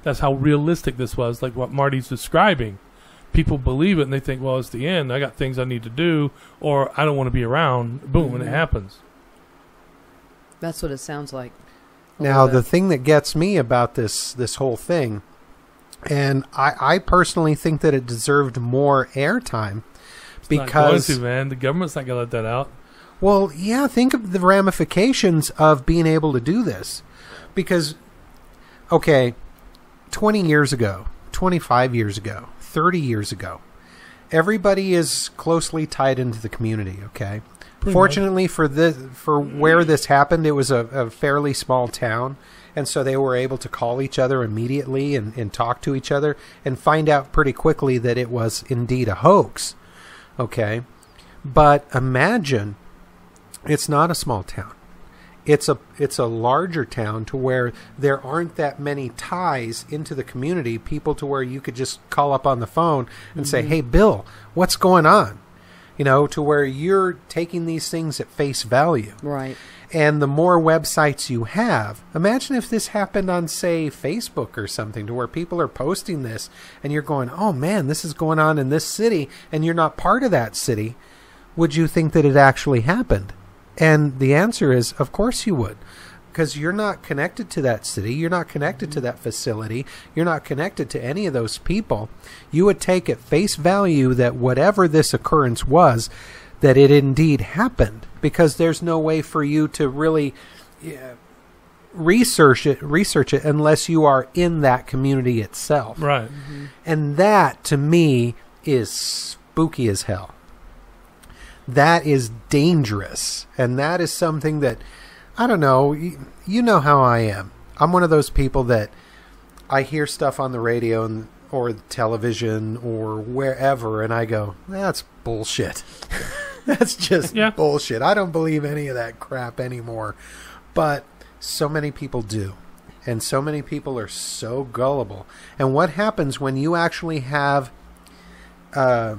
S1: That's how realistic this was, like what Marty's describing. People believe it, and they think, well, it's the end. I got things I need to do, or I don't want to be around. Boom, and it happens.
S3: That's what it sounds like.
S2: Now, the thing that gets me about this whole thing, and I personally think that it deserved more airtime, because...
S1: Not going to, man. The government's not going to let that out.
S2: Well, yeah, think of the ramifications of being able to do this. Because, okay, 20 years ago, 25 years ago, 30 years ago, everybody is closely tied into the community, okay?
S1: Pretty
S2: Fortunately for where this happened, it was a fairly small town, and so they were able to call each other immediately and talk to each other and find out pretty quickly that it was indeed a hoax, okay? But imagine, it's not a small town. It's a larger town to where there aren't that many ties into the community, people to where you could just call up on the phone and say, "Hey, Bill, what's going on?" To where you're taking these things at face value.
S3: Right.
S2: And the more websites you have, imagine if this happened on, say, Facebook or something, to where people are posting this and you're going, "Oh man, this is going on in this city," and you're not part of that city. Would you think that it actually happened? And the answer is, of course you would, because you're not connected to that city. You're not connected to that facility. You're not connected to any of those people. You would take at face value that whatever this occurrence was, that it indeed happened, because there's no way for you to really research it unless you are in that community itself.
S1: Right.
S3: Mm-hmm.
S2: And that, to me, is spooky as hell. That is dangerous, and that is something that, I don't know, you know how I am. I'm one of those people that I hear stuff on the radio or television or wherever, and I go, "That's bullshit." That's just bullshit. I don't believe any of that crap anymore. But so many people do, and so many people are so gullible. And what happens when you actually have a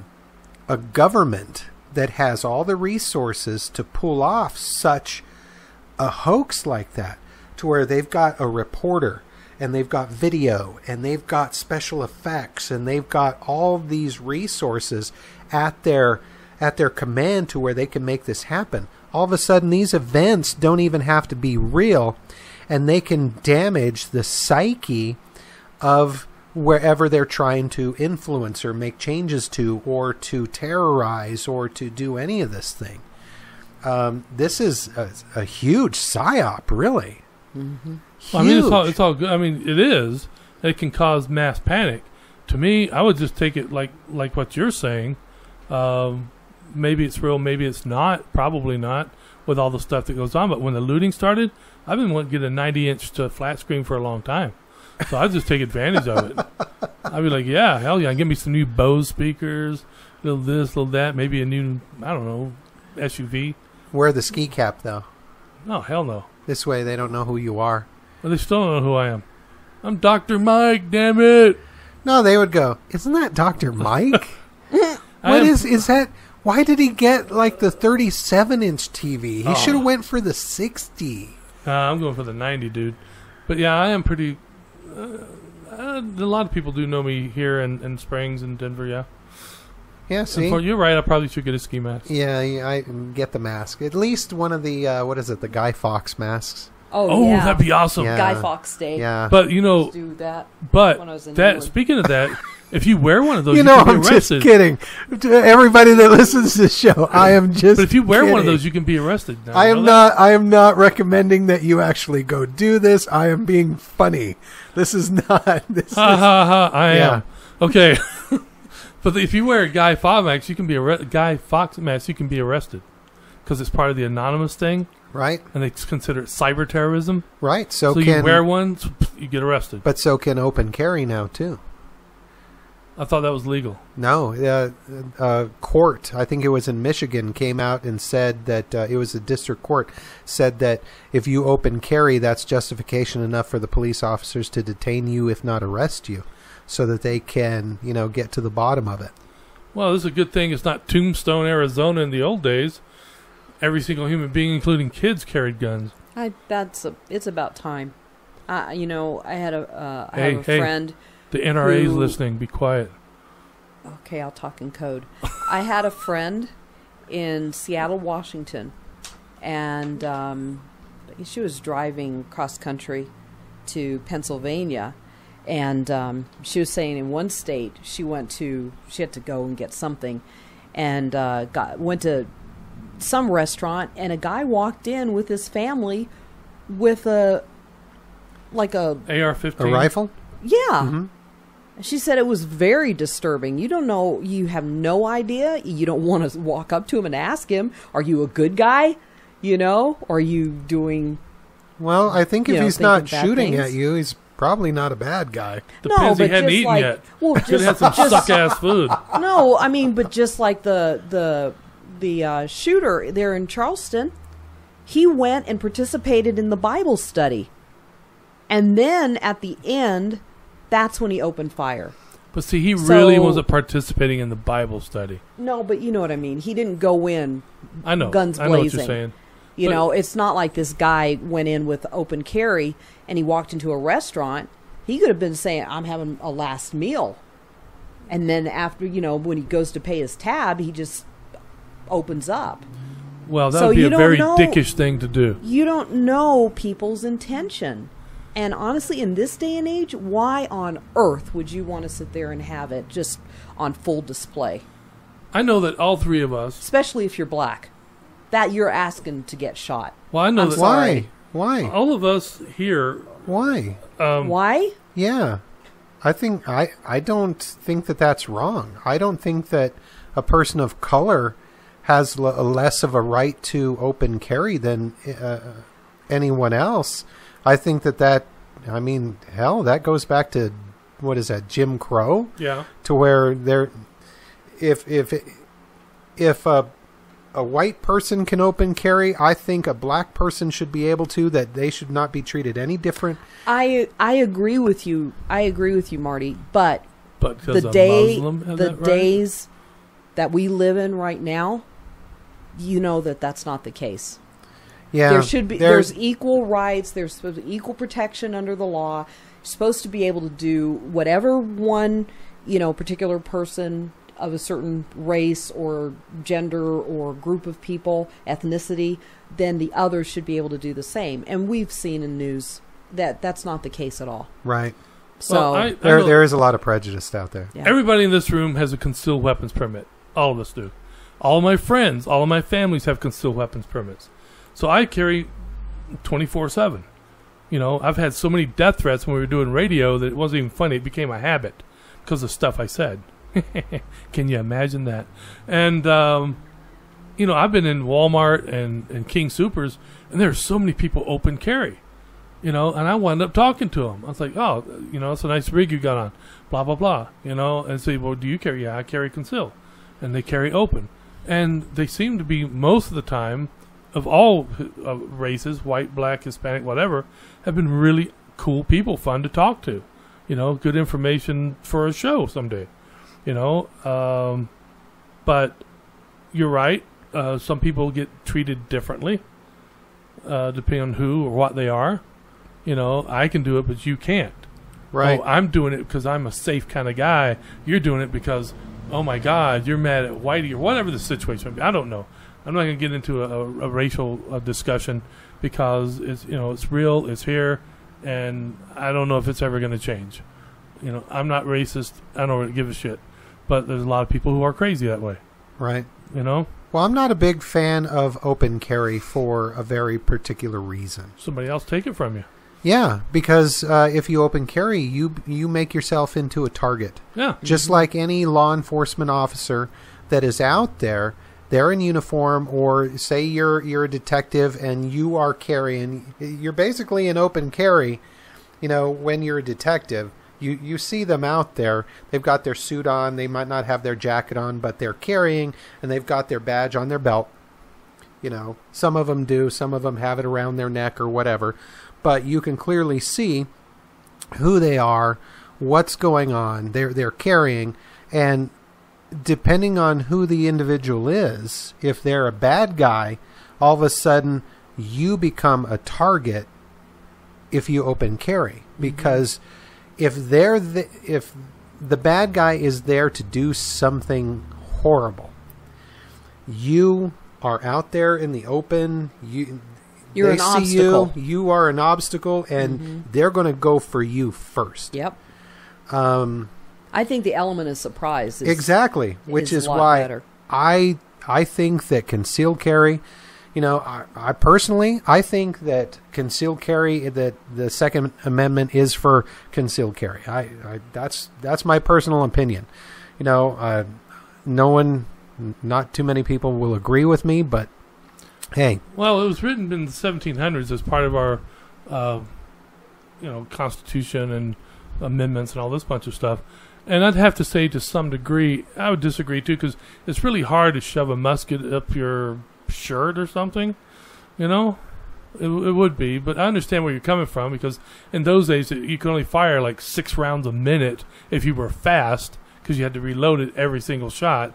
S2: government that has all the resources to pull off such a hoax like that, to where they've got a reporter and they've got video and they've got special effects and they've got all these resources at their command to where they can make this happen. All of a sudden, these events don't even have to be real, and they can damage the psyche of wherever they're trying to influence or make changes to, or to terrorize, or to do any of this thing. This is a huge psyop, really.
S3: Mm-hmm.
S1: Well, I mean, it's all good. I mean, it is. It can cause mass panic. To me, I would just take it like what you're saying. maybe it's real, maybe it's not. Probably not with all the stuff that goes on. But when the looting started, I've been wanting to get a 90-inch flat screen for a long time. So I just take advantage of it. I'd be like, yeah, hell yeah, give me some new Bose speakers, little this, little that, maybe a new, I don't know, SUV.
S2: Wear the ski cap, though.
S1: No, hell no.
S2: This way they don't know who you are.
S1: Well, they still don't know who I am. I'm Dr. Mike, damn it.
S2: No, they would go, isn't that Dr. Mike? What is that? Why did he get like the 37-inch TV? He should have went for the 60.
S1: I'm going for the 90, dude. But yeah, I am pretty... a lot of people do know me here in Springs and Denver, yeah.
S2: Yeah, see?
S1: You're right, I probably should get a ski mask.
S2: Yeah, I get the mask. At least one of the, the Guy Fawkes masks.
S3: Oh, yeah.
S1: That'd be awesome.
S2: Yeah.
S3: Guy Fawkes Day.
S2: Yeah.
S1: But, you know...
S3: Let's do that.
S1: But
S3: when I was in
S1: that
S3: England.
S1: speaking of that, if you wear one of those,
S2: You
S1: you
S2: know,
S1: can be
S2: I'm
S1: arrested.
S2: just kidding. To everybody that listens to the show, I am just
S1: But if you wear one of
S2: kidding.
S1: those, you can be arrested. Now,
S2: I
S1: you
S2: am
S1: know that?
S2: not. I am not recommending that you actually go do this. I am being funny. This is not. This
S1: Ha
S2: is,
S1: ha ha! I
S2: Yeah.
S1: am okay. But if you wear a Guy Fawkes mask, you can be Guy Fawkes mask. You can be arrested because it's part of the anonymous thing,
S2: right.
S1: and they consider it cyber terrorism.
S2: Right. So
S1: So
S2: can
S1: you wear one, you get arrested.
S2: but so can open carry now too.
S1: I thought that was legal.
S2: No, court. I think it was in Michigan. Came out and said that it was a district court. Said that if you open carry, that's justification enough for the police officers to detain you, if not arrest you, so that they can, get to the bottom of it.
S1: Well, this is a good thing. It's not Tombstone, Arizona in the old days. Every single human being, including kids, carried guns.
S3: It's about time. I had a
S1: Hey,
S3: friend.
S1: The NRA's
S3: Who-
S1: listening. Be quiet.
S3: Okay, I'll talk in code. I had a friend in Seattle, Washington, and she was driving cross country to Pennsylvania, and she was saying in one state she had to go and get something, and went to some restaurant, and a guy walked in with his family with a
S1: AR-15.
S2: A rifle?
S3: yeah.
S2: Mm-hmm.
S3: She said it was very disturbing. You don't know, you have no idea. You don't want to walk up to him and ask him, are you a good guy? Or are you doing...
S2: Well, I think if he's
S3: thinking
S2: not
S3: bad
S2: shooting
S3: things?
S2: at you, he's probably not a bad guy.
S1: Depends. He hadn't
S3: just
S1: eaten yet.
S3: Well,
S1: Could have had some suck-ass food.
S3: No, I mean, but just like the shooter there in Charleston, he went and participated in the Bible study. And then at the end, that's when he opened fire.
S1: But see, he really
S3: So-
S1: wasn't participating in the Bible study.
S3: No, but you know what I mean. He didn't go in
S1: I know.
S3: guns
S1: I know what
S3: blazing.
S1: you're saying.
S3: You it's not like this guy went in with open carry and he walked into a restaurant. He could have been saying, I'm having a last meal. And then after, when he goes to pay his tab, he just opens up.
S1: Well, that
S3: So
S1: would be
S3: you
S1: a
S3: don't
S1: very
S3: know-
S1: dickish thing to do.
S3: You don't know people's intention. And honestly, in this day and age, why on earth would you want to sit there and have it just on full display?
S1: I know that all three of us.
S3: Especially if you're black. That you're asking to get shot.
S1: Well, I know
S3: I'm
S1: that
S3: sorry.
S2: Why?
S1: all of us here.
S2: Why?
S3: Why?
S2: Yeah. I don't think that that's wrong. I don't think that a person of color has less of a right to open carry than anyone else. I think that hell, that goes back to, what is that, Jim Crow?
S1: Yeah.
S2: To where if a white person can open carry, I think a black person should be able to, that they should not be treated any different.
S3: I agree with you. I agree with you, Marty. But
S1: because
S3: the
S1: a Muslim has that right?
S3: days that we live in right now, that's not the case.
S2: Yeah,
S3: There should be. There's equal rights. There's supposed to be equal protection under the law. You're supposed to be able to do whatever one, particular person of a certain race or gender or group of people, ethnicity, then the others should be able to do the same. And we've seen in news that that's not the case at all.
S2: right.
S3: So
S1: Well, I know
S2: There is a lot of prejudice out there.
S3: yeah.
S1: everybody in this room has a concealed weapons permit. All of us do. All of my friends, all of my families have concealed weapons permits. So I carry 24/7. I've had so many death threats when we were doing radio that it wasn't even funny. It became a habit because of stuff I said. Can you imagine that? And I've been in Walmart and King Supers, and there's so many people open carry, and I wound up talking to them. I was like, oh, it's a nice rig you got on, blah, blah, blah, and say, well, do you carry? Yeah, I carry conceal. And they carry open. And they seem to be, most of the time, of all races, white, black, Hispanic, whatever, have been really cool people, fun to talk to. Good information for a show someday. But you're right. Some people get treated differently, depending on who or what they are. I can do it, but you can't.
S2: Right.
S1: Oh, I'm doing it because I'm a safe kind of guy. You're doing it because, oh my God, you're mad at Whitey or whatever the situation may be. I don't know. I'm not going to get into a racial discussion because it's real, it's here, and I don't know if it's ever going to change. I'm not racist. I don't really give a shit. But there's a lot of people who are crazy that way.
S2: Right.
S1: Well,
S2: I'm not a big fan of open carry for a very particular reason.
S1: Somebody else take it from you.
S2: Yeah, because if you open carry, you make yourself into a target.
S1: Yeah.
S2: Just like any law enforcement officer that is out there, they're in uniform, or say you're a detective and you are carrying, you're basically in open carry, when you're a detective. You see them out there. They've got their suit on. They might not have their jacket on, but they're carrying, and they've got their badge on their belt. Some of them do. Some of them have it around their neck or whatever. But you can clearly see who they are, what's going on. They're carrying, and depending on who the individual is, if they're a bad guy, all of a sudden you become a target if you open carry. Because if the bad guy is there to do something horrible, you are out there in the open.
S3: You're an obstacle.
S2: You are an obstacle, and they're going to go for you first.
S3: Yep. I think the element of surprise is
S2: exactly, which is
S3: a lot
S2: why
S3: better.
S2: I think that concealed carry. I personally think that concealed carry, that the Second Amendment is for concealed carry. That's my personal opinion. No one, not too many people will agree with me, but hey.
S1: Well, it was written in the 1700s as part of our, Constitution and amendments and all this bunch of stuff. And I'd have to say, to some degree, I would disagree too, because it's really hard to shove a musket up your shirt or something. It would be. But I understand where you're coming from, because in those days you could only fire like 6 rounds a minute if you were fast, because you had to reload it every single shot.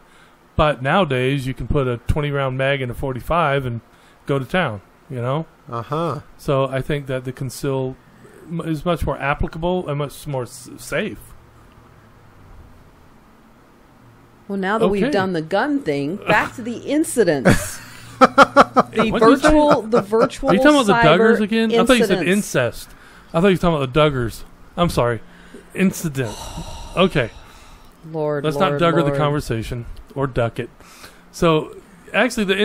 S1: But nowadays you can put a 20-round mag in a 45 and go to town. So I think that the conceal is much more applicable and much more safe.
S3: Well, now that we've done the gun thing, back to the incidents.
S1: The
S3: virtual
S1: Are you talking about the Duggars again?
S3: Incidents.
S1: I thought you said incest. I thought you were talking about the Duggars. I'm sorry. Incident. Okay. Let's not Duggar the conversation or duck it. So, actually, the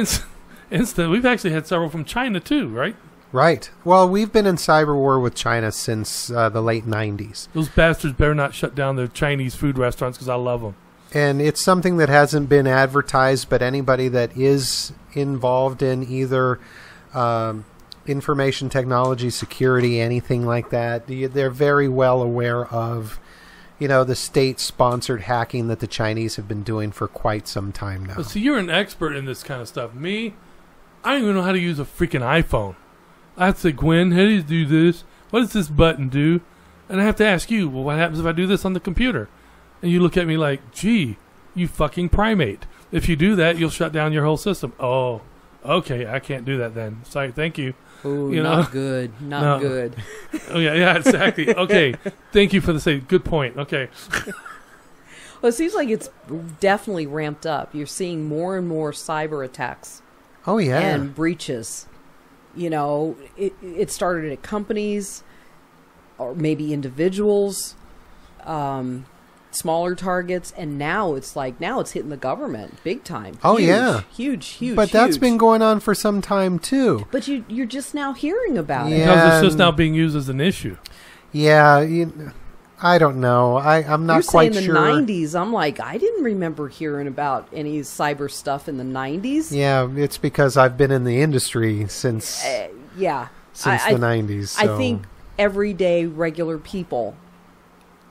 S1: incident, we've actually had several from China too, right?
S2: Right. Well, we've been in cyber war with China since the late 90s.
S1: Those bastards better not shut down their Chinese food restaurants, because I love them.
S2: And it's something that hasn't been advertised, but anybody that is involved in either information technology, security, anything like that, they're very well aware of, the state-sponsored hacking that the Chinese have been doing for quite some time now.
S1: But see, you're an expert in this kind of stuff. Me, I don't even know how to use a freaking iPhone. I have to say, Gwen, how do you do this? What does this button do? And I have to ask you, well, what happens if I do this on the computer? And you look at me like, gee, you fucking primate. If you do that, you'll shut down your whole system. Oh, okay, I can't do that then. Sorry, thank you.
S3: Oh, not good. Not good.
S1: Oh, yeah, exactly. Okay, thank you for the say. Good point. Okay.
S3: Well, it seems like it's definitely ramped up. You're seeing more and more cyber attacks.
S2: Oh, yeah.
S3: And breaches. It started at companies or maybe individuals. Smaller targets, and now it's hitting the government big time.
S2: Oh,
S3: huge,
S2: yeah.
S3: Huge.
S2: But that's been going on for some time, too.
S3: But you're just now hearing about it.
S1: Because it's just now being used as an issue.
S2: Yeah. I don't know. I'm not
S3: You're
S2: quite
S3: saying
S2: sure.
S3: the 90s. I'm like, I didn't remember hearing about any cyber stuff in the 90s.
S2: Yeah, it's because I've been in the industry since
S3: Yeah.
S2: the 90s. So.
S3: I think everyday regular people,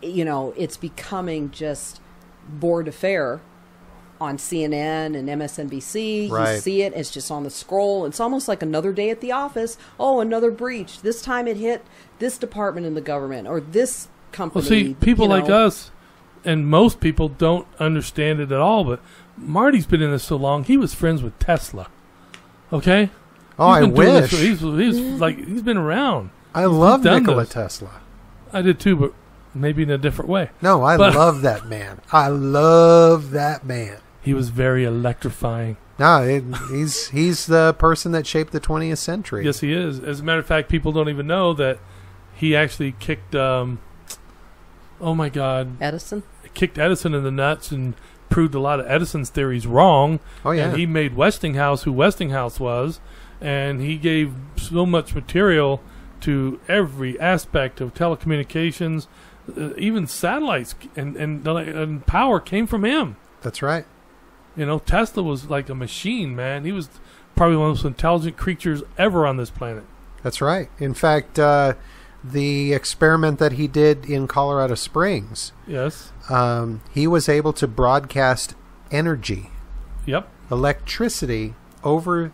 S3: it's becoming just bourse d'affaires on CNN and MSNBC.
S2: Right.
S3: You see it, it's just on the scroll. It's almost like another day at the office. Oh, another breach. This time it hit this department in the government or this company.
S1: Well, see, people like us and most people don't understand it at all, but Marty's been in this so long, he was friends with Tesla. Okay?
S2: Oh, I wish.
S1: He's been around.
S2: I love Nikola
S1: this.
S2: Tesla.
S1: I did too, but maybe in a different way.
S2: No, I love that man. I love that man.
S1: He was very electrifying.
S2: No, he's the person that shaped the 20th century.
S1: Yes, he is. As a matter of fact, people don't even know that he actually kicked, oh my God.
S3: Edison?
S1: Kicked Edison in the nuts and proved a lot of Edison's theories wrong.
S2: Oh, yeah.
S1: And he made Westinghouse who Westinghouse was, and he gave so much material to every aspect of telecommunications, even satellites and power came from him.
S2: That's right.
S1: Tesla was like a machine, man. He was probably one of the most intelligent creatures ever on this planet.
S2: That's right. In fact, the experiment that he did in Colorado Springs,
S1: Yes.
S2: he was able to broadcast energy,
S1: Yep.
S2: electricity over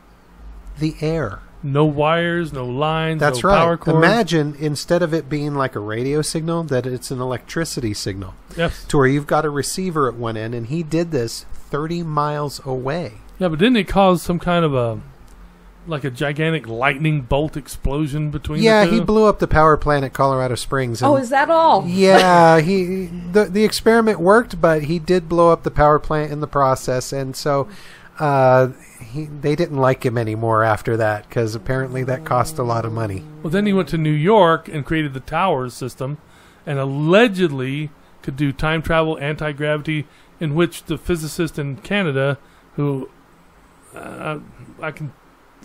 S2: the air.
S1: No wires, no lines,
S2: That's
S1: no
S2: right.
S1: power cords.
S2: Imagine, instead of it being like a radio signal, that it's an electricity signal.
S1: Yes.
S2: To where you've got a receiver at one end, and he did this 30 miles away.
S1: Yeah, but didn't it cause some kind of a gigantic lightning bolt explosion between the two?
S2: He blew up the power plant at Colorado Springs.
S3: Oh, is that all?
S2: Yeah, the experiment worked, but he did blow up the power plant in the process, and so they didn't like him anymore after that because apparently that cost a lot of money.
S1: Well, then he went to New York and created the towers system, and allegedly could do time travel, anti-gravity, in which the physicist in Canada, who I can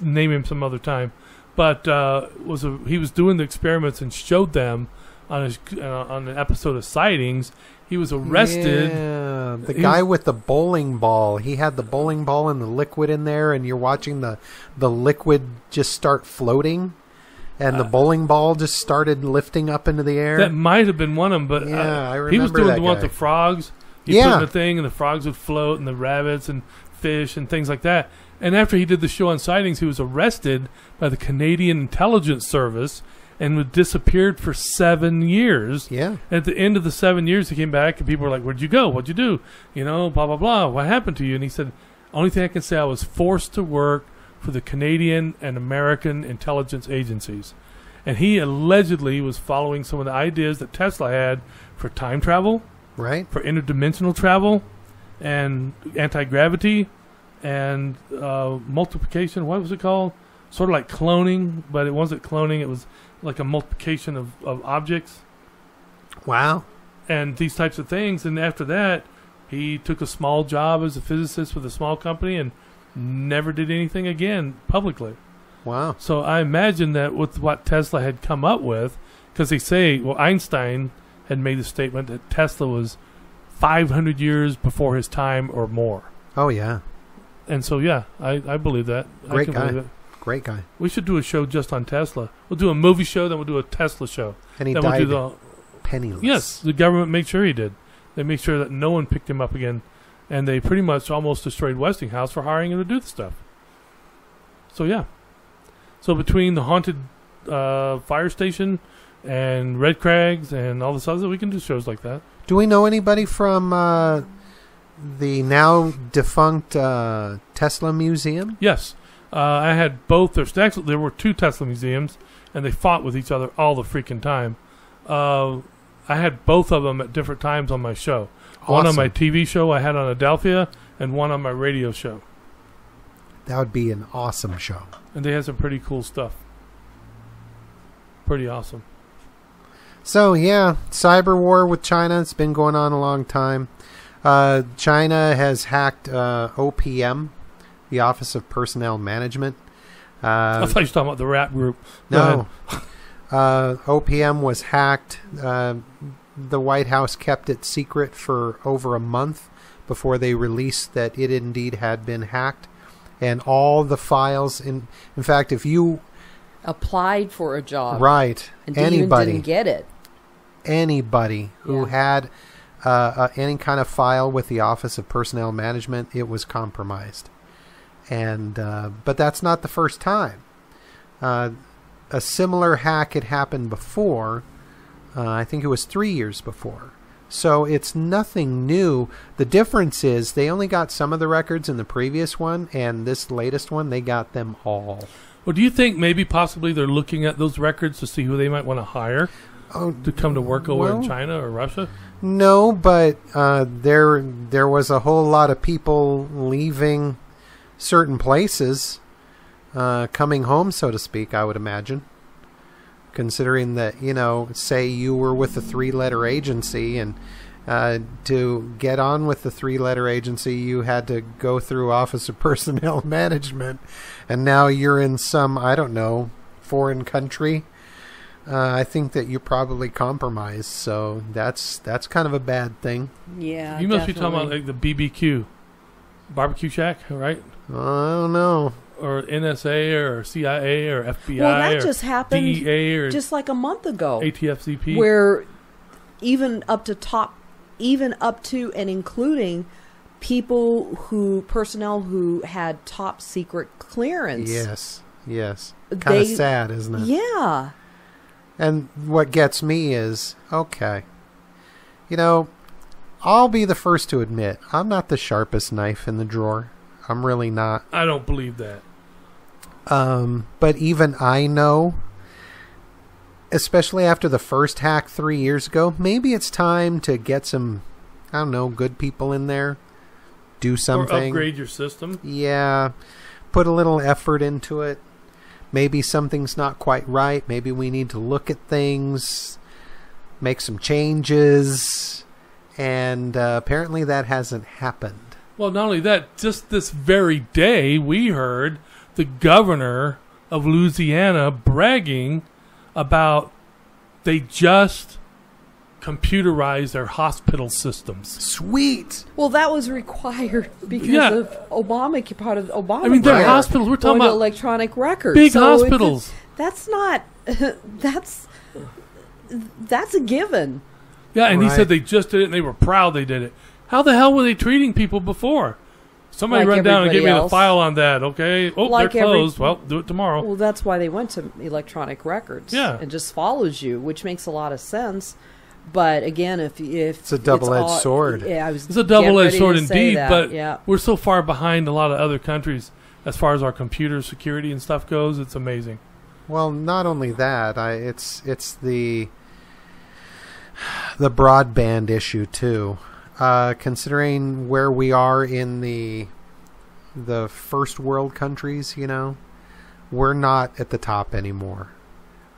S1: name him some other time, but he was doing the experiments and showed them on an episode of Sightings. He was arrested.
S2: Yeah, the guy with the bowling ball. He had the bowling ball and the liquid in there, and you're watching the liquid just start floating, and the bowling ball just started lifting up into the air.
S1: That might have been one of them, but
S2: I remember
S1: he was doing
S2: that
S1: the one
S2: guy.
S1: with the frogs. He put in the thing, and the frogs would float, and the rabbits and fish and things like that. And after he did the show on Sightings, he was arrested by the Canadian Intelligence Service and disappeared for 7 years.
S2: Yeah.
S1: And at the end of the 7 years, he came back, and people were like, "Where'd you go? What'd you do? Blah, blah, blah. What happened to you?" And he said, "Only thing I can say, I was forced to work for the Canadian and American intelligence agencies." And he allegedly was following some of the ideas that Tesla had for time travel,
S2: Right.
S1: for interdimensional travel, and anti-gravity, and multiplication. What was it called? Sort of like cloning, but it wasn't cloning. It was like a multiplication of objects
S2: Wow.
S1: and these types of things. And after that, he took a small job as a physicist with a small company and never did anything again publicly.
S2: Wow.
S1: So I imagine that with what Tesla had come up with, because they say, Einstein had made the statement that Tesla was 500 years before his time or more.
S2: Oh, yeah.
S1: And so, yeah, I believe that.
S2: Great
S1: I can
S2: guy.
S1: believe it.
S2: Great guy.
S1: We should do a show just on Tesla. We'll do a movie show, then we'll do a Tesla show.
S2: And he
S1: then
S2: died
S1: we'll do
S2: penniless.
S1: Yes, the government made sure he did. They made sure that no one picked him up again. And they pretty much almost destroyed Westinghouse for hiring him to do the stuff. So, yeah. So between the haunted fire station and Red Crags and all this other, we can do shows like that.
S2: Do we know anybody from the now defunct Tesla Museum?
S1: Yes. I had both. There were two Tesla museums, and they fought with each other all the freaking time. I had both of them at different times on my show.
S2: Awesome.
S1: One on my TV show I had on Adelphia, and one on my radio show.
S2: That would be an awesome show.
S1: And they had some pretty cool stuff. Pretty awesome.
S2: So, yeah, cyber war with China. It's been going on a long time. China has hacked OPM, the Office of Personnel Management.
S1: I thought you were talking about the rap group.
S2: No. OPM was hacked. the White House kept it secret for over a month before they released that it indeed had been hacked. And all the files, in fact, if you
S3: applied for a job,
S2: right,
S3: and
S2: anybody
S3: didn't get it,
S2: anybody who had any kind of file with the Office of Personnel Management, it was compromised. And but that's not the first time. A similar hack had happened before. I think it was 3 years before. So it's nothing new. The difference is they only got some of the records in the previous one, and this latest one, they got them all.
S1: Well, do you think maybe possibly they're looking at those records to see who they might want to hire to come to work over in China or Russia?
S2: No, but there was a whole lot of people leaving certain places, coming home, so to speak, I would imagine. Considering that, say you were with a 3-letter agency, and to get on with the 3-letter agency, you had to go through Office of Personnel Management, and now you're in some, I don't know, foreign country. I think that you're probably compromised, so that's kind of a bad thing.
S3: Yeah,
S1: you must be talking about like the BBQ, barbecue shack, right?
S2: I don't know.
S1: Or NSA or CIA or FBI.
S3: Well, that
S1: or
S3: just happened
S1: DEA or
S3: just like a month ago.
S1: ATFCP.
S3: Where even up to and including personnel who had top secret clearance.
S2: Yes. Kind of sad, isn't it?
S3: Yeah.
S2: And what gets me is, okay, I'll be the first to admit, I'm not the sharpest knife in the drawer. I'm really not.
S1: I don't believe that.
S2: But even I know, especially after the first hack 3 years ago, maybe it's time to get some, I don't know, good people in there. Do something.
S1: Or upgrade your system.
S2: Yeah. Put a little effort into it. Maybe something's not quite right. Maybe we need to look at things, make some changes. And apparently that hasn't happened.
S1: Well, not only that, just this very day, we heard the governor of Louisiana bragging about they just computerized their hospital systems.
S2: Sweet.
S3: Well, that was required because of part of Obama.
S1: I mean, they're hospitals. We're talking about
S3: electronic records.
S1: Big hospitals.
S3: That's not. That's a given.
S1: Yeah, and he said they just did it, and they were proud they did it. How the hell were they treating people before? Somebody run down and give me the file on that, okay? Oh, they're closed. Well, do it tomorrow.
S3: Well, that's why they went to electronic records.
S1: Yeah.
S3: And just follows you, which makes a lot of sense. But again, if
S2: it's a double-edged sword.
S3: Yeah,
S1: it's a double-edged sword indeed, but
S3: yeah.
S1: We're so far behind a lot of other countries as far as our computer security and stuff goes. It's amazing.
S2: Well, not only that, it's the broadband issue too. Considering where we are in the first world countries, we're not at the top anymore.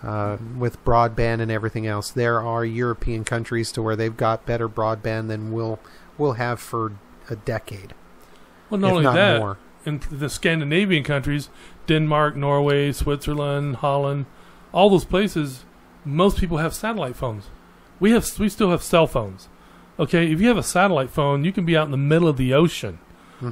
S2: With broadband and everything else, there are European countries to where they've got better broadband than we'll have for a decade.
S1: Well, not only that, more. In the Scandinavian countries, Denmark, Norway, Switzerland, Holland, all those places, most people have satellite phones. We still have cell phones. Okay, if you have a satellite phone, you can be out in the middle of the ocean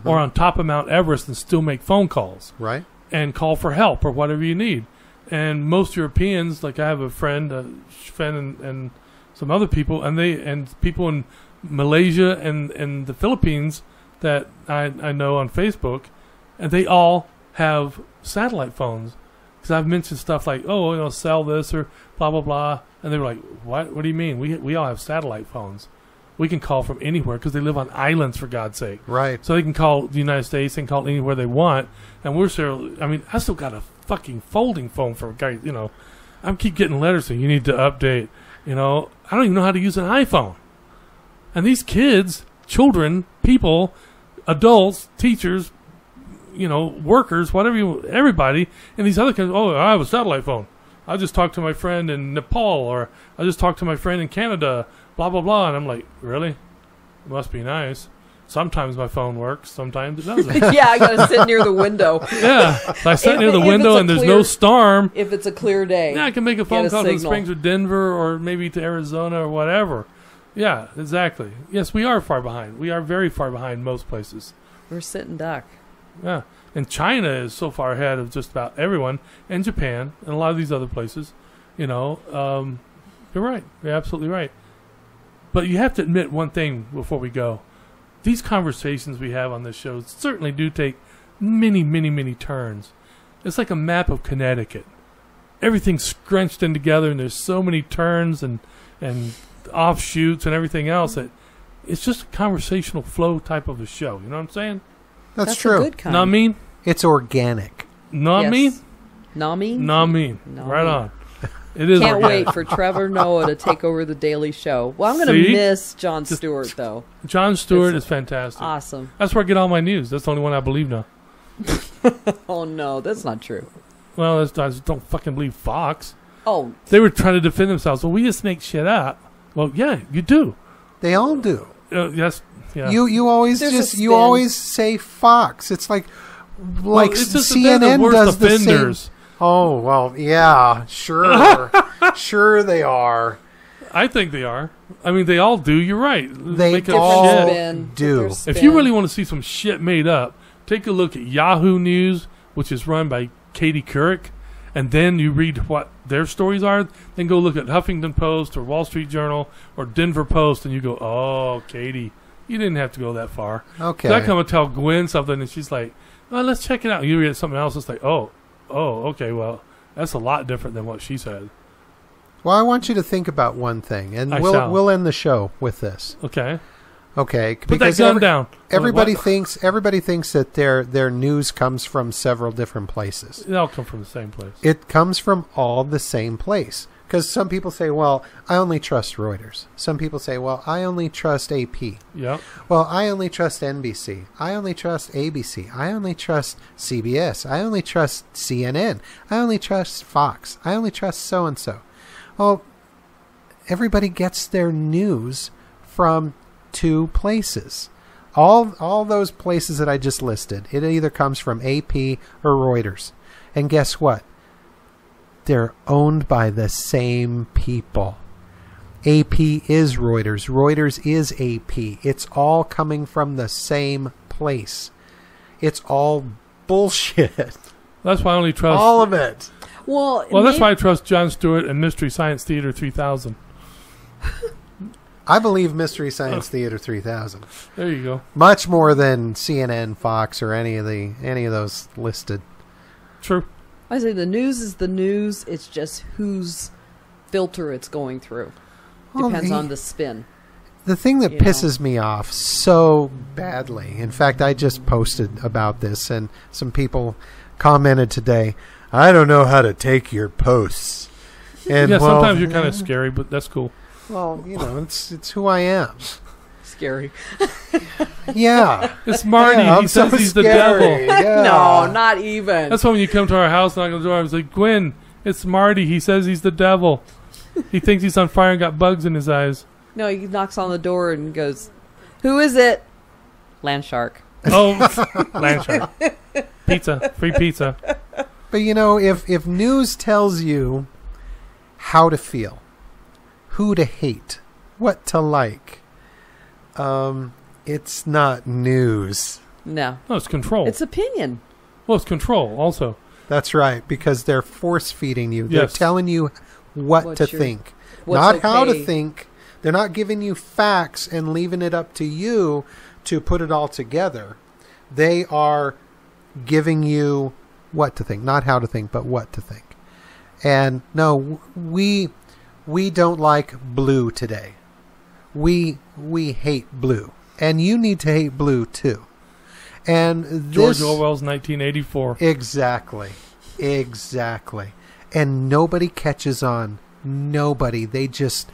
S1: or on top of Mount Everest and still make phone calls.
S2: Right.
S1: And call for help or whatever you need. And most Europeans, like I have a friend, Sven and some other people, and people in Malaysia and the Philippines that I know on Facebook, and they all have satellite phones. Because I've mentioned stuff like, sell this or blah, blah, blah. And they were like, what? What do you mean? We all have satellite phones. We can call from anywhere because they live on islands, for God's sake.
S2: Right.
S1: So they can call the United States, they can call anywhere they want. And we're still, I still got a fucking folding phone for a guy, I keep getting letters saying you need to update. I don't even know how to use an iPhone. And these kids, children, people, adults, teachers, workers, everybody in these other countries, I have a satellite phone. I just talked to my friend in Nepal, or I just talked to my friend in Canada, blah, blah, blah. And I'm like, really? It must be nice. Sometimes my phone works. Sometimes it doesn't.
S3: Yeah, I got to sit near the window.
S1: Yeah. So I sit near the window and there's no storm.
S3: If it's a clear day.
S1: Yeah, I can make a phone call to the Springs or Denver or maybe to Arizona or whatever. Yeah, exactly. Yes, we are far behind. We are very far behind most places.
S3: We're sitting duck.
S1: Yeah. And China is so far ahead of just about everyone, and Japan, and a lot of these other places. You know, you're right. You're absolutely right. But you have to admit one thing before we go. These conversations we have on this show certainly do take many, many, many turns. It's like a map of Connecticut. Everything's scrunched in together, and there's so many turns and offshoots and everything else that it's just a conversational flow type of a show. You know what I'm saying?
S2: That's true.
S3: A good kind.
S1: Not mean?
S2: It's organic.
S1: Not mean?
S3: Not mean?
S1: Not mean.
S3: No
S1: Right
S3: mean.
S1: on. It is
S3: Can't
S1: organic.
S3: wait for Trevor Noah to take over the Daily Show. Well, I'm going to miss Jon Stewart, though.
S1: Jon Stewart is fantastic.
S3: Awesome.
S1: That's where I get all my news. That's the only one I believe now.
S3: Oh, no, that's not true.
S1: Well, I just don't fucking believe Fox.
S3: Oh,
S1: They were trying to defend themselves. Well, we just make shit up. Well, yeah, you do.
S2: They all do.
S1: Yes. Yeah.
S2: You always
S3: There's a
S2: just you
S3: spin.
S2: always say Fox. It's like
S1: Well, it's just that they're
S2: CNN
S1: the worst
S2: does the
S1: offenders.
S2: same. Oh well, yeah, sure, sure they are.
S1: I think they are. I mean, they all do. You're right.
S2: They
S1: Make up
S2: all
S1: shit.
S3: spin.
S2: do.
S3: Their
S1: If
S3: spin.
S1: you really want to see some shit made up, take a look at Yahoo News, which is run by Katie Couric, and then you read what their stories are. Then go look at Huffington Post or Wall Street Journal or Denver Post, and you go, "Oh, Katie, you didn't have to go that far."
S2: Okay.
S1: So I come and tell Gwen something, and she's like, "Oh, let's check it out." You read something else, it's like, "Oh, okay, well, that's a lot different than what she said."
S2: Well, I want you to think about one thing, and
S1: I shall.
S2: we'll end the show with this.
S1: Okay,
S2: Okay,
S1: put that gun down.
S2: Everybody
S1: What?
S2: thinks that their news comes from several different places.
S1: They all come from the same place.
S2: It comes from all the same place. Because some people say, well, I only trust Reuters. Some people say, well, I only trust AP.
S1: Yep.
S2: Well, I only trust NBC. I only trust ABC. I only trust CBS. I only trust CNN. I only trust Fox. I only trust so-and-so. Well, everybody gets their news from two places. All those places that I just listed, it either comes from AP or Reuters. And guess what? They're owned by the same people. AP is Reuters. Reuters is AP. It's all coming from the same place. It's all bullshit.
S1: That's why I only trust.
S2: All of it.
S3: Well,
S1: That's why I trust Jon Stewart and Mystery Science Theater 3000.
S2: I believe Mystery Science Theater 3000
S1: There you go.
S2: much more than CNN, Fox, or any of those listed.
S1: True.
S3: I say the news is the news. It's just whose filter it's going through.
S2: Well,
S3: Depends on the spin.
S2: The thing that
S3: You know.
S2: pisses me off so badly, in fact, I just posted about this, and some people commented today, I don't know how to take your posts. And
S1: Yeah,
S2: well,
S1: sometimes you're kind of scary, but that's cool.
S2: well, you know, it's who I am.
S3: Scary.
S2: Yeah.
S1: It's Marty.
S2: Yeah,
S1: He
S2: I'm so
S1: says he's the
S2: scary.
S1: devil.
S2: Yeah.
S3: No, not even.
S1: That's why when you come to our house, knock on the door, I was like, Gwen, it's Marty. He says he's the devil. He thinks he's on fire and got bugs in his eyes.
S3: No, he knocks on the door and goes, "Who is it?" Land shark.
S1: Oh, land shark. Pizza. Free pizza.
S2: But you know, if news tells you how to feel, who to hate, what to like, it's not news.
S3: No,
S1: No, it's control.
S3: it's opinion.
S1: Well, it's control also.
S2: That's right, because they're force feeding you. They're
S1: Yes.
S2: telling you what
S3: What's
S2: to
S3: your-
S2: think,
S3: what's
S2: not how to
S3: okay.
S2: think. They're not giving you facts and leaving it up to you to put it all together. They are giving you what to think, not how to think, but what to think. And no, we don't like blue today. We hate blue, and you need to hate blue too. And
S1: George
S2: this,
S1: Orwell's 1984.
S2: Exactly. And nobody catches on. Nobody. They just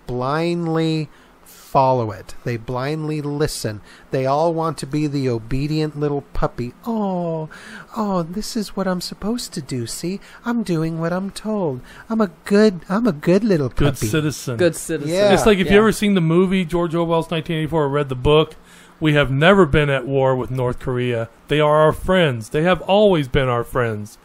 S2: blindly follow it. They blindly listen. They all want to be the obedient little puppy. Oh, this is what I'm supposed to do. See? I'm doing what I'm told. I'm a good little puppy.
S1: Good citizen.
S3: Good citizen.
S2: Yeah.
S1: It's like if
S3: Yeah.
S1: you ever seen the movie George Orwell's 1984 or read the book, we have never been at war with North Korea. They are our friends. They have always been our friends.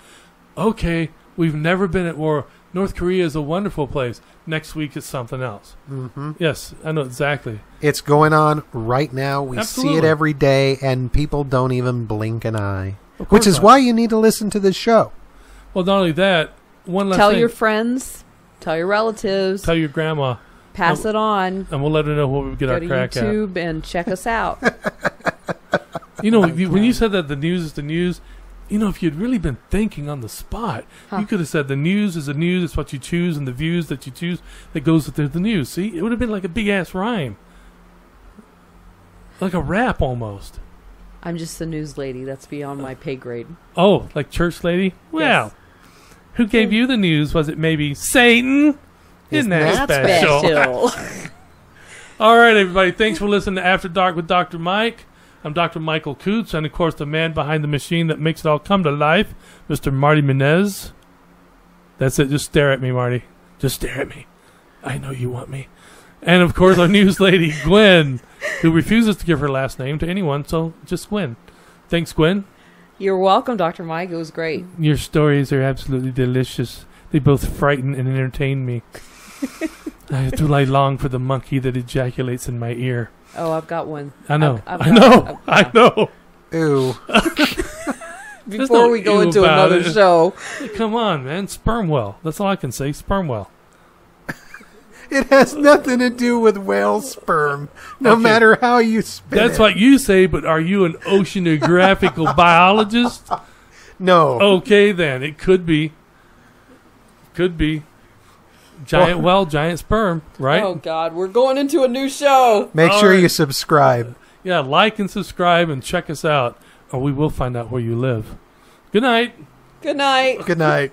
S1: Okay, we've never been at war. North Korea is a wonderful place. Next week is something else.
S2: Mm-hmm.
S1: Yes, I know exactly.
S2: It's going on right now. We
S1: Absolutely.
S2: see it every day, and people don't even blink an eye.
S1: Of course
S2: Which is
S1: not.
S2: why you need to listen to this show.
S1: Well, not only that, one last
S3: Tell
S1: thing.
S3: your friends. Tell your relatives.
S1: Tell your grandma.
S3: Pass it on.
S1: And we'll let her know what we get
S3: Go
S1: our
S3: to
S1: crack at.
S3: YouTube and check us out.
S1: You know, when you said that the news is the news, you know, if you'd really been thinking on the spot, you could have said the news is the news, it's what you choose, and the views that you choose that goes with the news. See, it would have been like a big-ass rhyme. Like a rap almost.
S3: I'm just the news lady. That's beyond my pay grade.
S1: Oh, like church lady? Well,
S3: Yes.
S1: who gave you the news? Was it maybe Satan? Isn't that special?
S3: Special.
S1: All right, everybody. Thanks for listening to After Dark with Dr. Mike. I'm Dr. Michael Coots, and, of course, the man behind the machine that makes it all come to life, Mr. Marty Menez. That's it. Just stare at me, Marty. Just stare at me. I know you want me. And, of course, our news lady, Gwen, who refuses to give her last name to anyone, so just Gwen. Thanks, Gwen.
S3: You're welcome, Dr. Mike. It was great.
S1: Your stories are absolutely delicious. They both frighten and entertain me. I long for the monkey that ejaculates in my ear.
S3: Oh, I've got one.
S1: I know.
S3: I know.
S2: Ew.
S3: Before we go into another show.
S1: Come on, man. Sperm well. That's all I can say. Sperm well.
S2: It has nothing to do with whale sperm, no
S1: Okay.
S2: matter how you spin
S1: That's
S2: it.
S1: what you say, but are you an oceanographical biologist?
S2: No.
S1: Okay, then. It could be. Could be. Giant well, giant sperm, right?
S3: Oh, God. We're going into a new show.
S2: Make
S1: All
S2: sure
S1: right.
S2: you subscribe.
S1: Yeah, like and subscribe and check us out, or we will find out where you live. Good night.
S3: Good night.
S2: Good night.